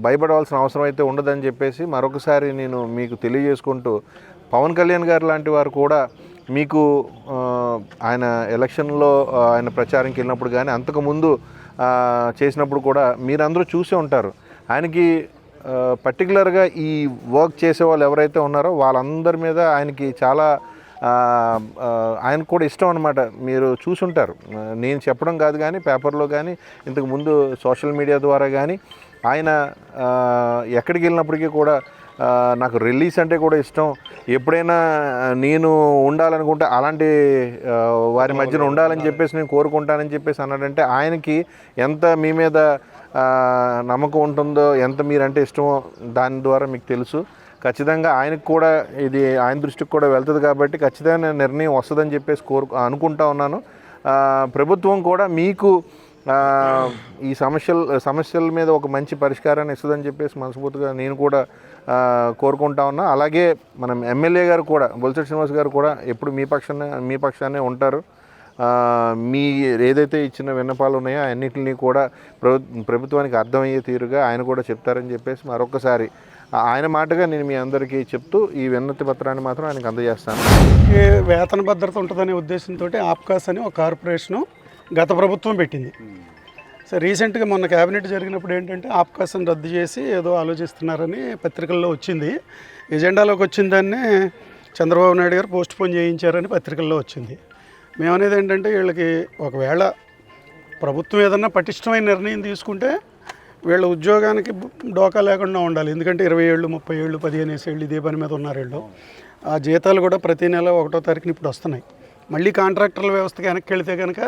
భయపడవలసిన అవసరం అయితే ఉండదని చెప్పేసి మరొకసారి నేను మీకు తెలియజేసుకుంటూ, పవన్ కళ్యాణ్ గారు లాంటి వారు కూడా మీకు ఆయన ఎలక్షన్లో ఆయన ప్రచారంకి వెళ్ళినప్పుడు కానీ అంతకుముందు చేసినప్పుడు కూడా మీరందరూ చూసే ఉంటారు. ఆయనకి పర్టికులర్గా ఈ వర్క్ చేసే వాళ్ళు ఎవరైతే ఉన్నారో వాళ్ళందరి మీద ఆయనకి చాలా ఆయనకు కూడా ఇష్టం అనమాట. మీరు చూసుంటారు, నేను చెప్పడం కాదు కానీ పేపర్లో కానీ ఇంతకుముందు సోషల్ మీడియా ద్వారా కానీ ఆయన ఎక్కడికి వెళ్ళినప్పటికీ కూడా నాకు రిలీజ్ అంటే కూడా ఇష్టం, ఎప్పుడైనా నేను ఉండాలనుకుంటే అలాంటి వారి మధ్యన ఉండాలని చెప్పేసి నేను కోరుకుంటానని చెప్పేసి అన్నాడంటే ఆయనకి ఎంత మీ మీద నమ్మకం ఉంటుందో, ఎంత మీరంటే ఇష్టమో దాని ద్వారా మీకు తెలుసు. ఖచ్చితంగా ఆయనకు కూడా ఇది ఆయన దృష్టికి కూడా వెళ్తుంది కాబట్టి ఖచ్చితంగా నిర్ణయం వస్తుందని చెప్పేసి అనుకుంటా ఉన్నాను. ప్రభుత్వం కూడా మీకు ఈ సమస్యల మీద ఒక మంచి పరిష్కారాన్ని ఇస్తుందని చెప్పేసి మనస్ఫూర్తిగా నేను కూడా కోరుకుంటా ఉన్నా. అలాగే మనం ఎమ్మెల్యే గారు కూడా బొలిశెట్టి శ్రీనివాస్ గారు కూడా ఎప్పుడు మీ పక్షాన్నే ఉంటారు. మీ ఏదైతే ఇచ్చిన విన్నపాలు ఉన్నాయో అన్నింటినీ కూడా ప్రభుత్వానికి అర్థమయ్యే తీరుగా ఆయన కూడా చెప్తారని చెప్పేసి మరొకసారి ఆయన మాటగా నేను మీ అందరికీ చెప్తూ ఈ విన్నతి పత్రాన్ని మాత్రం ఆయనకు అందజేస్తాను. వేతన భద్రత ఉంటుందనే ఉద్దేశంతో ఆప్కాస్ అని ఒక కార్పొరేషను గత ప్రభుత్వం పెట్టింది. సో రీసెంట్గా మొన్న క్యాబినెట్ జరిగినప్పుడు ఏంటంటే ఆప్కాస్ని రద్దు చేసి ఏదో ఆలోచిస్తున్నారని పత్రికల్లో వచ్చింది. ఎజెండాలోకి వచ్చిన దాన్నే చంద్రబాబు నాయుడు గారు పోస్ట్ పోన్ చేయించారని పత్రికల్లో వచ్చింది. మేమనేది ఏంటంటే వీళ్ళకి ఒకవేళ ప్రభుత్వం ఏదన్నా పటిష్టమైన నిర్ణయం తీసుకుంటే వీళ్ళ ఉద్యోగానికి డోకా లేకుండా ఉండాలి. ఎందుకంటే 20 ఏళ్ళు 30 ఏళ్ళు 15 ఏళ్ళు ఇదే పని మీద ఉన్నారు వీళ్ళు. ఆ జీతాలు కూడా ప్రతి నెల 1వ తారీఖున ఇప్పుడు వస్తున్నాయి. మళ్ళీ కాంట్రాక్టర్ల వ్యవస్థకి వెనక్కి వెళితే కనుక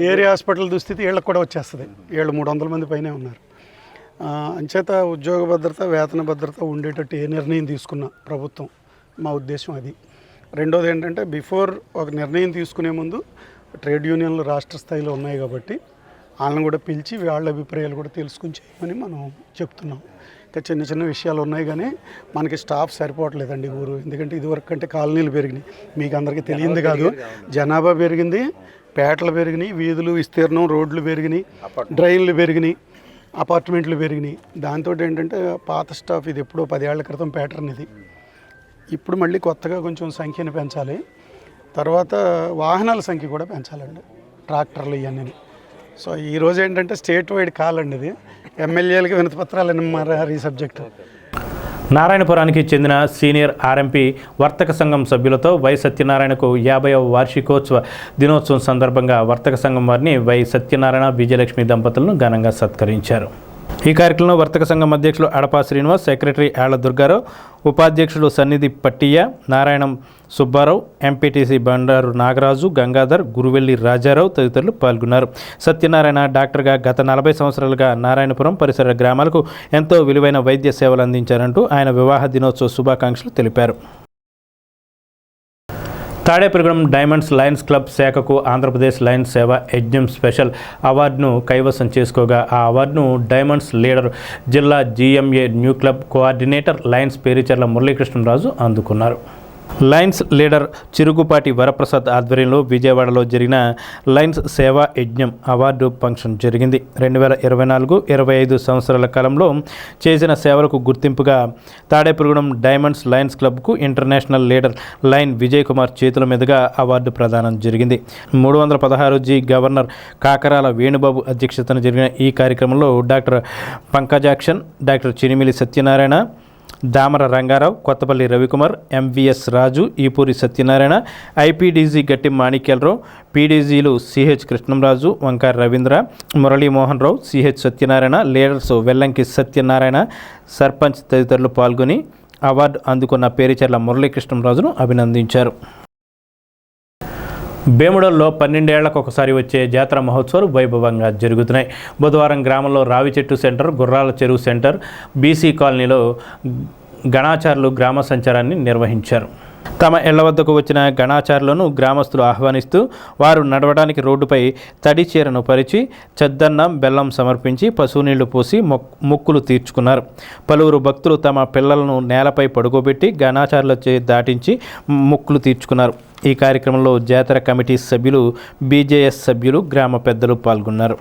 ఏరియా హాస్పిటల్ దుస్థితి వీళ్ళకి కూడా వచ్చేస్తుంది. వీళ్ళు 300 మంది పైనే ఉన్నారు. అంచేత ఉద్యోగ భద్రత వేతన భద్రత ఉండేటట్టు ఏ నిర్ణయం తీసుకున్నా ప్రభుత్వం మా ఉద్దేశం అది. రెండోది ఏంటంటే బిఫోర్ ఒక నిర్ణయం తీసుకునే ముందు ట్రేడ్ యూనియన్లు రాష్ట్ర స్థాయిలో ఉన్నాయి కాబట్టి వాళ్ళని కూడా పిలిచి వాళ్ళ అభిప్రాయాలు కూడా తెలుసుకుని చేయమని మనం చెప్తున్నాం. ఇంకా చిన్న చిన్న విషయాలు ఉన్నాయి కానీ మనకి స్టాఫ్ సరిపోవట్లేదండి ఊరు. ఎందుకంటే ఇదివరకు కంటే కాలనీలు పెరిగినాయి, మీకు అందరికీ తెలియంది కాదు. జనాభా పెరిగింది, పేటలు పెరిగినాయి, వీధులు విస్తీర్ణం, రోడ్లు పెరిగినాయి, డ్రైన్లు పెరిగినాయి, అపార్ట్మెంట్లు పెరిగినాయి. దాంతో ఏంటంటే పాత స్టాఫ్ ఇది ఎప్పుడో 10 ఏళ్ల క్రితం ప్యాటర్న్ ఇది. ఇప్పుడు మళ్ళీ కొత్తగా కొంచెం సంఖ్యను పెంచాలి. తర్వాత వాహనాల సంఖ్య కూడా పెంచాలండి, ట్రాక్టర్లు ఇవన్నీ. సో ఈరోజు ఏంటంటే స్టేట్ వైడ్ కాలండి ఇది. ఎమ్మెల్యేలకి వినతి పత్రాలు మారారు ఈ సబ్జెక్టు. నారాయణపురానికి చెందిన సీనియర్ ఆర్ఎంపీ వర్తక సంఘం సభ్యులతో వై సత్యనారాయణకు 50వ వార్షికోత్సవ దినోత్సవం సందర్భంగా వర్తక సంఘం వారిని వై సత్యనారాయణ విజయలక్ష్మి దంపతులను ఘనంగా సత్కరించారు. ఈ కార్యక్రమంలో వర్తక సంఘం అధ్యక్షులు అడపా శ్రీనివాస్, సెక్రటరీ ఆళ్ల దుర్గారావు, ఉపాధ్యక్షులు సన్నిధి పట్టియ్య, నారాయణం సుబ్బారావు, ఎంపీటీసీ బండారు నాగరాజు, గంగాధర్, గురువెల్లి రాజారావు తదితరులు పాల్గొన్నారు. సత్యనారాయణ డాక్టర్గా గత 40 సంవత్సరాలుగా నారాయణపురం పరిసర గ్రామాలకు ఎంతో విలువైన వైద్య సేవలు అందించారంటూ ఆయన వివాహ దినోత్సవ శుభాకాంక్షలు తెలిపారు. తాడేపల్లిగూడెం డైమండ్స్ లయన్స్ క్లబ్ శాఖకు ఆంధ్రప్రదేశ్ లయన్స్ సేవ యజ్ఞం స్పెషల్ అవార్డును కైవసం చేసుకోగా ఆ అవార్డును డైమండ్స్ లీడర్ జిల్లా GMA new club coordinator lions Pericherla Muralikrishnaraju అందుకున్నారు. లయన్స్ లీడర్ చిరుగుపాటి వరప్రసాద్ ఆధ్వర్యంలో విజయవాడలో జరిగిన లయన్స్ సేవా యజ్ఞం అవార్డు ఫంక్షన్ జరిగింది. 2024-25 సంవత్సరాల కాలంలో చేసిన సేవలకు గుర్తింపుగా తాడేపల్లిగూడెం డైమండ్స్ లయన్స్ క్లబ్కు international leader lion Vijay Kumar చేతుల మీదుగా అవార్డు ప్రదానం జరిగింది. 316 గవర్నర్ కాకరాల వేణుబాబు అధ్యక్షతన జరిగిన ఈ కార్యక్రమంలో doctor Pankajakshan, doctor Chinimili Satyanarayana, Damara Rangarao, Kothapalli Ravikumar, MVS Raju, Eepuri Satyanarayana, IPDG Gatti Manikyalarao, పీడీజీలు CH Krishnamraju, Vankara Ravindra, Muralimohan Rao, CH Satyanarayana, leaders Vellanki Satyanarayana, sarpanch తదితరులు పాల్గొని అవార్డు అందుకున్న పేరిచర్ల మురళీకృష్ణంరాజును అభినందించారు. భీముడల్లో 12 ఏళ్లకు ఒకసారి వచ్చే జాతర మహోత్సవాలు వైభవంగా జరుగుతున్నాయి. బుధవారం గ్రామంలో రావి చెట్టు సెంటర్, గుర్రాల చెరువు సెంటర్, బీసీ కాలనీలో గణాచారులు గ్రామ సంచారాన్ని నిర్వహించారు. తమ ఇళ్ల వద్దకు వచ్చిన గణాచారులను గ్రామస్తులు ఆహ్వానిస్తూ వారు నడవడానికి రోడ్డుపై తడి చీరను పరిచి చద్దన్నం బెల్లం సమర్పించి పశువు నీళ్లు పోసి మొక్కులు తీర్చుకున్నారు. పలువురు భక్తులు తమ పిల్లలను నేలపై పడుకోబెట్టి గణాచారులచే దాటించి మొక్కులు తీర్చుకున్నారు. ఈ కార్యక్రమంలో జాతర కమిటీ సభ్యులు, బీజేఎస్ సభ్యులు, గ్రామ పెద్దలు పాల్గొన్నారు.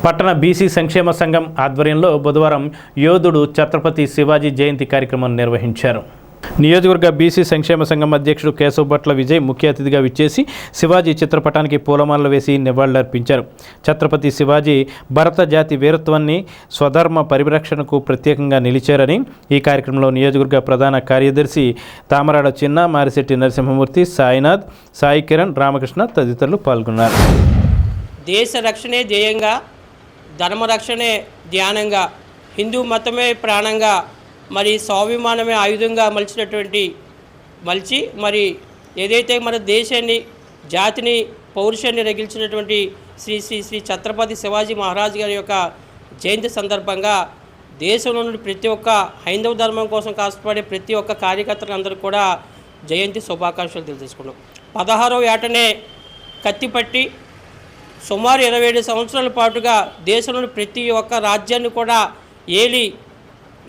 పట్టణ బీసీ సంక్షేమ సంఘం ఆధ్వర్యంలో బుధవారం యోధుడు ఛత్రపతి శివాజీ జయంతి కార్యక్రమం నిర్వహించారు. నియోజకవర్గ బీసీ సంక్షేమ సంఘం అధ్యక్షుడు కేశవ్ భట్ల విజయ్ ముఖ్య అతిథిగా విచ్చేసి శివాజీ చిత్రపటానికి పూలమాలలు వేసి నివాళులర్పించారు. ఛత్రపతి శివాజీ భరత జాతి వీరత్వాన్ని, స్వధర్మ పరిరక్షణకు ప్రత్యేకంగా నిలిచారని ఈ కార్యక్రమంలో నియోజకవర్గ ప్రధాన కార్యదర్శి తామరాడ చిన్న, మారిశెట్టి నరసింహమూర్తి, సాయినాథ్, సాయి కిరణ్, రామకృష్ణ తదితరులు పాల్గొన్నారు. దేశ రక్షణే ధ్యేయంగా, ధర్మరక్షణే ధ్యానంగా, హిందూ మతమే ప్రాణంగా, మరి స్వాభిమానమే ఆయుధంగా మలిచి మరి ఏదైతే మన దేశాన్ని, జాతిని, పౌరుషాన్ని రగిల్చినటువంటి శ్రీ శ్రీ శ్రీ ఛత్రపతి శివాజీ మహారాజ్ గారి యొక్క జయంతి సందర్భంగా దేశంలో నుండి ప్రతి ఒక్క హైందవ ధర్మం కోసం కష్టపడే ప్రతి ఒక్క కార్యకర్తలందరూ కూడా జయంతి శుభాకాంక్షలు తెలియజేసుకున్నాం. 16వ ఏటనే కత్తిపట్టి సుమారు 27 సంవత్సరాల పాటుగా దేశంలోని ప్రతి ఒక్క రాజ్యాన్ని కూడా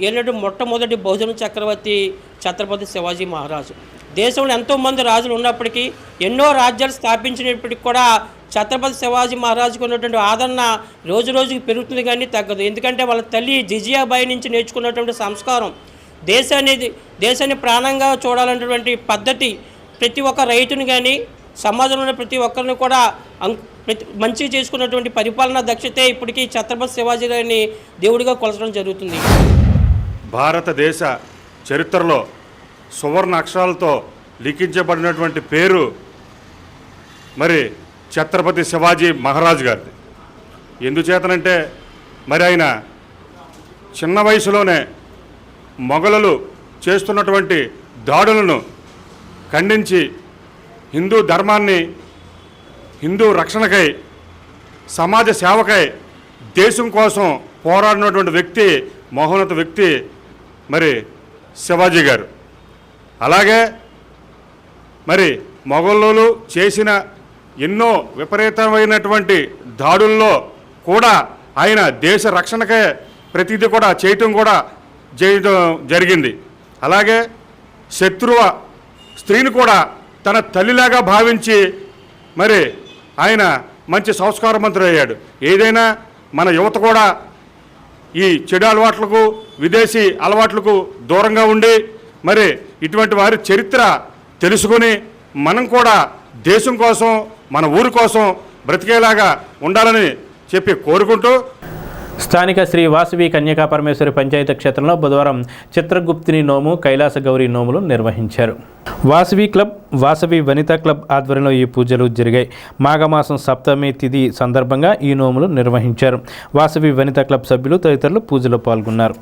ఏలినట్టు మొట్టమొదటి బహుజన చక్రవర్తి ఛత్రపతి శివాజీ మహారాజు. దేశంలో ఎంతోమంది రాజులు ఉన్నప్పటికీ, ఎన్నో రాజ్యాలు స్థాపించినప్పటికీ కూడా ఛత్రపతి శివాజీ మహారాజుకు ఉన్నటువంటి ఆదరణ రోజు రోజుకి పెరుగుతుంది కానీ తగ్గదు. ఎందుకంటే వాళ్ళ తల్లి జిజియాబాయి నుంచి నేర్చుకున్నటువంటి సంస్కారం, దేశాన్ని ప్రాణంగా చూడాలన్నటువంటి పద్ధతి, ప్రతి ఒక్క రైతుని కానీ సమాజంలో ప్రతి ఒక్కరిని కూడా మంచి చేసుకున్నటువంటి పరిపాలనా దక్షతే ఇప్పటికీ ఛత్రపతి శివాజీ గారిని దేవుడిగా కొలచడం జరుగుతుంది. భారతదేశ చరిత్రలో సువర్ణ అక్షరాలతో లిఖించబడినటువంటి పేరు మరి ఛత్రపతి శివాజీ మహారాజ్ గారిది. ఎందుచేతనంటే మరి ఆయన చిన్న వయసులోనే మొఘలులు చేస్తున్నటువంటి దాడులను ఖండించి హిందూ ధర్మాన్ని, హిందూ రక్షణకై, సమాజ సేవకై, దేశం కోసం పోరాడినటువంటి వ్యక్తి, మహోన్నత వ్యక్తి మరి శివాజీ గారు. అలాగే మరి మొఘలులు చేసిన ఎన్నో విపరీతమైనటువంటి దాడుల్లో కూడా ఆయన దేశ రక్షణకే ప్రతిదీ కూడా చేయటం జరిగింది. అలాగే శత్రువ స్త్రీని కూడా తన తల్లిలాగా భావించి మరి ఆయన మంచి సంస్కారవంతుడు అయ్యాడు. ఏదైనా మన యువత కూడా ఈ చెడు అలవాట్లకు, విదేశీ అలవాట్లకు దూరంగా ఉండి మరి ఇటువంటి వారి చరిత్ర తెలుసుకొని మనం కూడా దేశం కోసం, మన ఊరి కోసం బ్రతికేలాగా ఉండాలని చెప్పి కోరుకుంటూ స్థానిక శ్రీ వాసవి కన్యకా పరమేశ్వరి పంచాయతీ క్షేత్రంలో బుధవారం చిత్రగుప్తిని నోము, కైలాస గౌరీ నోములు నిర్వహించారు. వాసవి క్లబ్, వాసవి వనితా క్లబ్ ఆధ్వర్యంలో ఈ పూజలు జరిగాయి. మాఘమాసం సప్తమి తిథి సందర్భంగా ఈ నోములు నిర్వహించారు. వాసవి వనితా క్లబ్ సభ్యులు తదితరులు పూజలో పాల్గొన్నారు.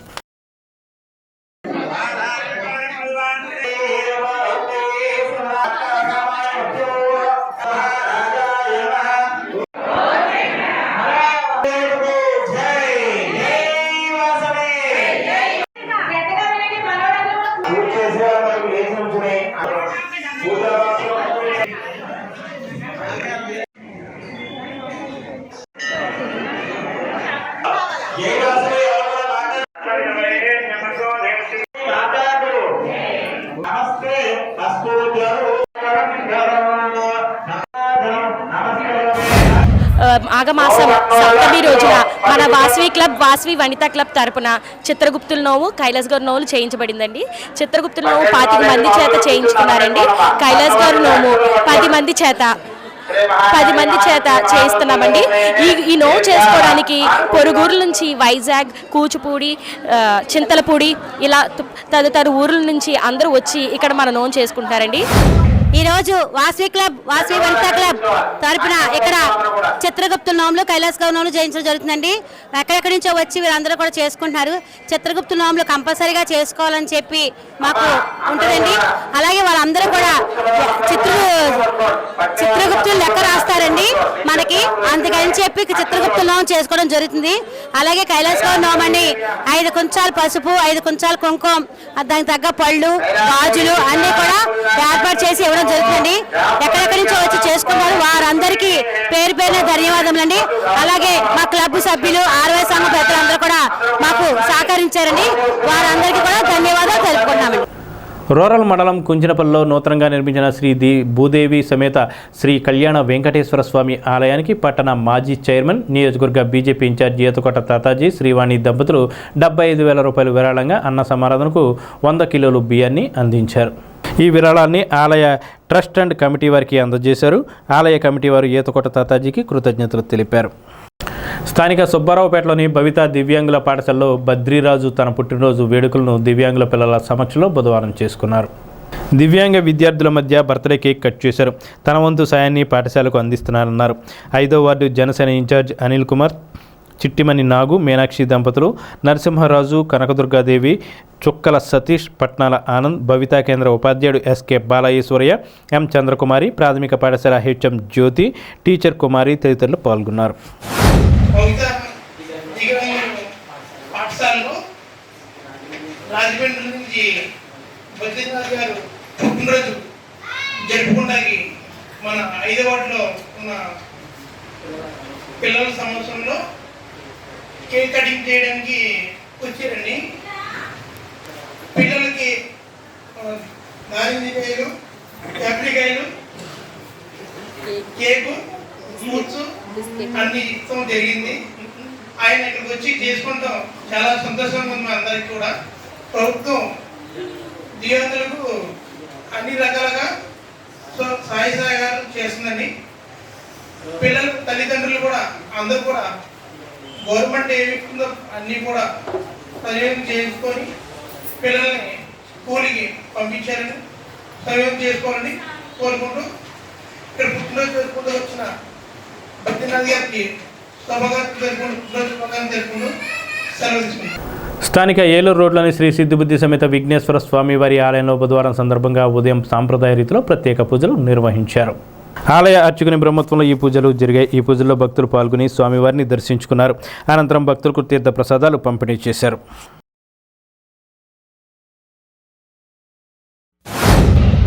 మాఘమాసం సప్తమి రోజున మన వాసవి క్లబ్, వాసవి వనితా క్లబ్ తరపున చిత్రగుప్తుల నోవు, కైలాస్ గారు నోవులు చేయించబడిందండి. చిత్రగుప్తుల నోవు 25 మంది చేత చేయించుకున్నారండి. కైలాస్ గారు నోము 10 మంది చేత చేయిస్తున్నామండి. ఈ నోవు చేసుకోవడానికి పొరుగురుల నుంచి వైజాగ్, కూచిపూడి, చింతలపూడి ఇలా తదితర ఊర్ల నుంచి అందరూ వచ్చి ఇక్కడ మన నోవు చేసుకుంటారండి. ఈరోజు వాసవి క్లబ్, వాసవి వనితా క్లబ్ తరపున ఇక్కడ చిత్రగుప్తుల నోములు, కైలాస్ గౌరీ నోములు చేయించడం జరుగుతుందండి. ఎక్కడెక్కడి నుంచో వచ్చి వీరందరూ కూడా చేసుకుంటున్నారు. చిత్రగుప్తుల నోములు కంపల్సరీగా చేసుకోవాలని చెప్పి మాకు ఉంటుందండి. అలాగే వాళ్ళందరూ కూడా చిత్రగుప్తులు లెక్క రాస్తారండి మనకి, అందుకని చెప్పి చిత్రగుప్తుల నోము చేసుకోవడం జరుగుతుంది. అలాగే కైలాస్ గౌరీ నోమని 5 కుంచాలు పసుపు, 5 కుంచాలు కుంకుమ, దానికి తగ్గ పళ్ళు, గాజులు అన్నీ కూడా ఏర్పాటు చేసి ఇవ్వడం జరుగుతుంది. ఎక్కడెక్కడి నుంచో వచ్చి చేసుకున్నారు వారందరికీ పేరు పేరున ధన్యవాదములండి. అలాగే మా క్లబ్ సభ్యులు, ఆర్వై సంఘ పెద్దలందరూ కూడా మాకు సహకరించారండి. వారందరికీ కూడా ధన్యవాదాలు తెలుపుకుంటున్నామండి. రూరల్ మండలం కుంచినపల్లిలో నూతనంగా నిర్మించిన శ్రీ భూదేవి సమేత శ్రీ కళ్యాణ వెంకటేశ్వర స్వామి ఆలయానికి పట్టణ మాజీ చైర్మన్ నియోజకవర్గ బీజేపీ ఇన్ఛార్జి ఈతకోట తాతాజీ శ్రీవాణి దంపతులు 75,000 రూపాయలు విరాళంగా అన్న సమారాధనకు 100 కిలోలు బియ్యాన్ని అందించారు. ఈ విరాళాన్ని ఆలయ ట్రస్ట్ అండ్ కమిటీ వారికి అందజేశారు. ఆలయ కమిటీ వారు ఈతకోట తాతాజీకి కృతజ్ఞతలు తెలిపారు. స్థానిక సుబ్బారావుపేటలోని భవిత దివ్యాంగుల పాఠశాలలో బద్రీరాజు తన పుట్టినరోజు వేడుకలను దివ్యాంగుల పిల్లల సమక్షంలో బుధవారం చేసుకున్నారు. దివ్యాంగ విద్యార్థుల మధ్య బర్త్డే కేక్ కట్ చేశారు. తన వంతు సాయాన్ని పాఠశాలకు అందిస్తున్నారన్నారు. 5వ వార్డు జనసేన ఇన్ఛార్జ్ అనిల్ కుమార్, చిట్టిమణి నాగు, మీనాక్షి దంపతులు, నరసింహరాజు, కనకదుర్గాదేవి, చుక్కల సతీష్, పట్నాల ఆనంద్, భవితా కేంద్ర ఉపాధ్యాయుడు ఎస్కే బాలయేశ్వరయ్య, ఎం చంద్రకుమారి, ప్రాథమిక పాఠశాల హెచ్ఎం జ్యోతి, టీచర్ కుమారి తదితరులు పాల్గొన్నారు. పాఠశాలలో రాజమండ్రి నుంచి బద్రీనాథ్ గారు పుట్టినరోజు జరుపుకోవడానికి మన 5వ వార్డులో ఉన్న పిల్లల సమక్షంలో కేక్ కటింగ్ చేయడానికి వచ్చారండి. పిల్లలకి నారింజకాయలు, యాప్లికాయలు, కేకు, ఫ్రూట్స్ అన్ని ఇష్టం జరిగింది. ఆయన ఇక్కడికి వచ్చి చేసుకుంటాం చాలా సంతోషంగా ఉంది. మా అందరికి కూడా ప్రభుత్వం దివ్యాంగులకు అన్ని రకాలుగా సహాయగాలు చేస్తుందని, పిల్లలు తల్లిదండ్రులు కూడా అందరూ కూడా గవర్నమెంట్ ఏమి ఇస్తుందో అన్నీ కూడా సద్వినియోగం చేసుకొని పిల్లల్ని స్కూల్కి పంపించారని సద్వినియోగం చేసుకోవాలని కోరుకుంటూ ఇక్కడ పుట్టినరోజు జరుపుకుంటూ వచ్చిన బద్రీనాథ్ గారికి స్థానిక ఏలూరు రోడ్లోని శ్రీ సిద్ధిబుద్ధి సమేత విఘ్నేశ్వర స్వామి వారి ఆలయంలో బుధవారం సందర్భంగా ఉదయం సాంప్రదాయ రీతిలో ప్రత్యేక పూజలు నిర్వహించారు. ఆలయ అర్చకుని బ్రహ్మత్వంలో ఈ పూజలు జరిగాయి. ఈ పూజల్లో భక్తులు పాల్గొని స్వామివారిని దర్శించుకున్నారు. అనంతరం భక్తులకు తీర్థ ప్రసాదాలు పంపిణీ చేశారు.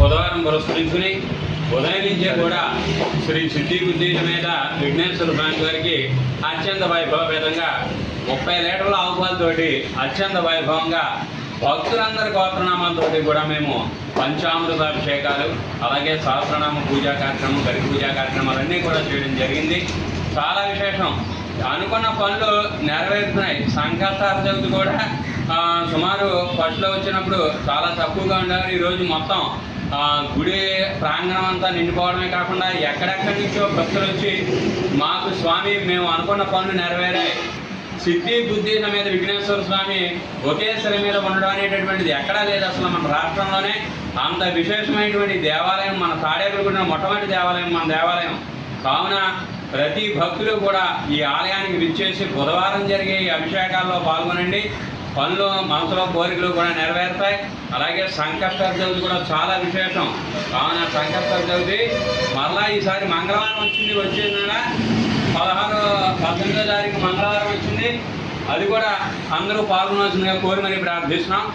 బుధవారం పురస్కరించుకుని ఉదయం నుంచే కూడా శ్రీ సిద్ధి బుద్ధి సమేత విఘ్నేశ్వర స్వామి వారికి అత్యంత వైభవపేతంగా 30 లీటర్ల ఆవుపాలతోటి అత్యంత వైభవంగా భక్తులందరి గోత్రనామాలతో కూడా మేము పంచామృతాభిషేకాలు, అలాగే సహస్రనామ పూజా కార్యక్రమం, గరికి పూజా కార్యక్రమాలన్నీ కూడా చేయడం జరిగింది. చాలా విశేషం. అనుకున్న పనులు నెరవేరుతున్నాయి. సంకల్పాల చవితి కూడా సుమారు ఫస్ట్లో వచ్చినప్పుడు చాలా తక్కువగా ఉండాలి. ఈరోజు మొత్తం గుడి ప్రాంగణం అంతా నిండిపోవడమే కాకుండా ఎక్కడెక్కడి నుంచో భక్తులు వచ్చి మాకు స్వామి మేము అనుకున్న పనులు నెరవేరాయి, సిద్ధి బుద్ధి సమేత విఘ్నేశ్వర స్వామి ఒకే శిల మీద ఉండడం అనేటటువంటిది ఎక్కడా లేదు. అసలు మన రాష్ట్రంలోనే అంత విశేషమైనటువంటి దేవాలయం మన తాడేపల్లిగూడెం మొట్టమొదటి దేవాలయం మన దేవాలయం. కావున ప్రతి భక్తులు కూడా ఈ ఆలయానికి విచ్చేసి బుధవారం జరిగే ఈ అభిషేకాల్లో పాల్గొనండి. పనులు, మనసులో కోరికలు కూడా నెరవేరుతాయి. అలాగే సంకష్ట చవితి కూడా చాలా విశేషం. కావున సంకష్ట చవితి మరలా ఈసారి మంగళవారం వచ్చింది. వచ్చేది 18వ తారీఖు మంగళవారం వచ్చింది. అది కూడా అందరూ పాల్గొనాల్సిందిగా కోరి మరీ ప్రార్థిస్తున్నాం.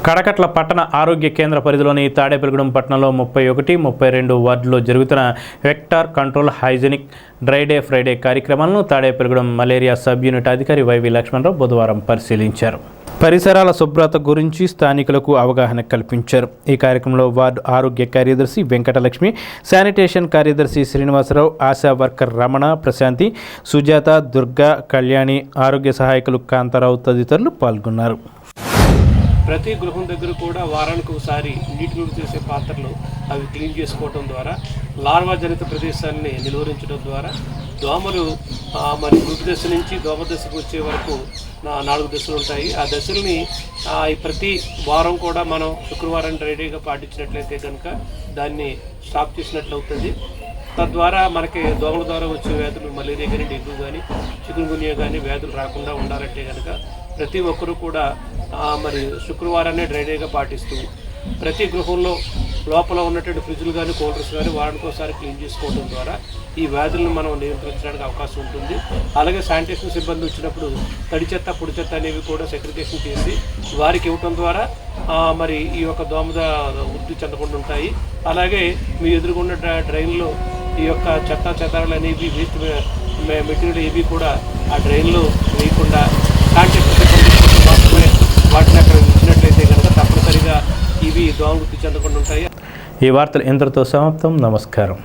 కడకట్ల పట్టణ ఆరోగ్య కేంద్ర పరిధిలోని తాడేపల్లిగూడెం పట్టణంలో 31, 32 వార్డుల్లో జరుగుతున్న vector control hygienic dry day Friday కార్యక్రమాలను తాడేపల్లిగూడెం మలేరియా సబ్ యూనిట్ అధికారి వైవి లక్ష్మణరావు బుధవారం పరిశీలించారు. పరిసరాల శుభ్రత గురించి స్థానికులకు అవగాహన కల్పించారు. ఈ కార్యక్రమంలో వార్డు ఆరోగ్య కార్యదర్శి వెంకటలక్ష్మి, శానిటేషన్ కార్యదర్శి శ్రీనివాసరావు, ఆశా వర్కర్ రమణ, ప్రశాంతి, సుజాత, దుర్గా, కళ్యాణి, ఆరోగ్య సహాయకులు కాంతారావు తదితరులు పాల్గొన్నారు. ప్రతి గృహం దగ్గర కూడా వారానికి ఒకసారి నీటి నిల్వ చేసే పాత్రలు అవి క్లీన్ చేసుకోవడం ద్వారా, లార్వా జనిత ప్రదేశాన్ని నిలువరించడం ద్వారా దోమలు మరి గుడ్డు దశ నుంచి దోమ దశకు వచ్చే వరకు 4 దశలు ఉంటాయి. ఆ దశల్ని ప్రతి వారం కూడా మనం శుక్రవారం డ్రైడేగా పాటించినట్లయితే కనుక దాన్ని స్టాప్ చేసినట్లు అవుతుంది. తద్వారా మనకి దోమల ద్వారా వచ్చే వ్యాధులు మలేరియా కానీ, డెంగ్యూ కానీ, చికున్గున్యా కానీ వ్యాధులు రాకుండా ఉండాలంటే కనుక ప్రతి ఒక్కరూ కూడా మరి శుక్రవారాన్ని డ్రైడేగా పాటిస్తూ ప్రతి గృహంలో లోపల ఉన్నటువంటి ఫ్రిడ్జ్లు కానీ, కూలర్స్ కానీ వారానికి ఒకసారి క్లీన్ చేసుకోవడం ద్వారా ఈ వ్యాధులను మనం నియంత్రించడానికి అవకాశం ఉంటుంది. అలాగే శానిటేషన్ సిబ్బంది వచ్చినప్పుడు తడి చెత్త, పొడి చెత్త అనేవి కూడా సెగ్రిగేషన్ చేసి వారికి ఇవ్వటం ద్వారా మరి ఈ యొక్క దోమద వృద్ధి చెందకుండా ఉంటాయి. అలాగే మీ ఎదురుగున్న డ్రైన్లో ఈ యొక్క చెత్త చెదారాలు అనేవి, వేస్ట్ మెటీరియల్ ఏవి కూడా ఆ డ్రైన్లో వేయకుండా శానిటేషన్ సిబ్బంది మాత్రమే వాటిని అక్కడ ఉంచినట్లయితే కనుక తప్పనిసరిగా ఇవి దోమ వృద్ధి చెందకుండా ఉంటాయి. ఈ వార్తలు ఇంతటితో సమాప్తం. నమస్కారం.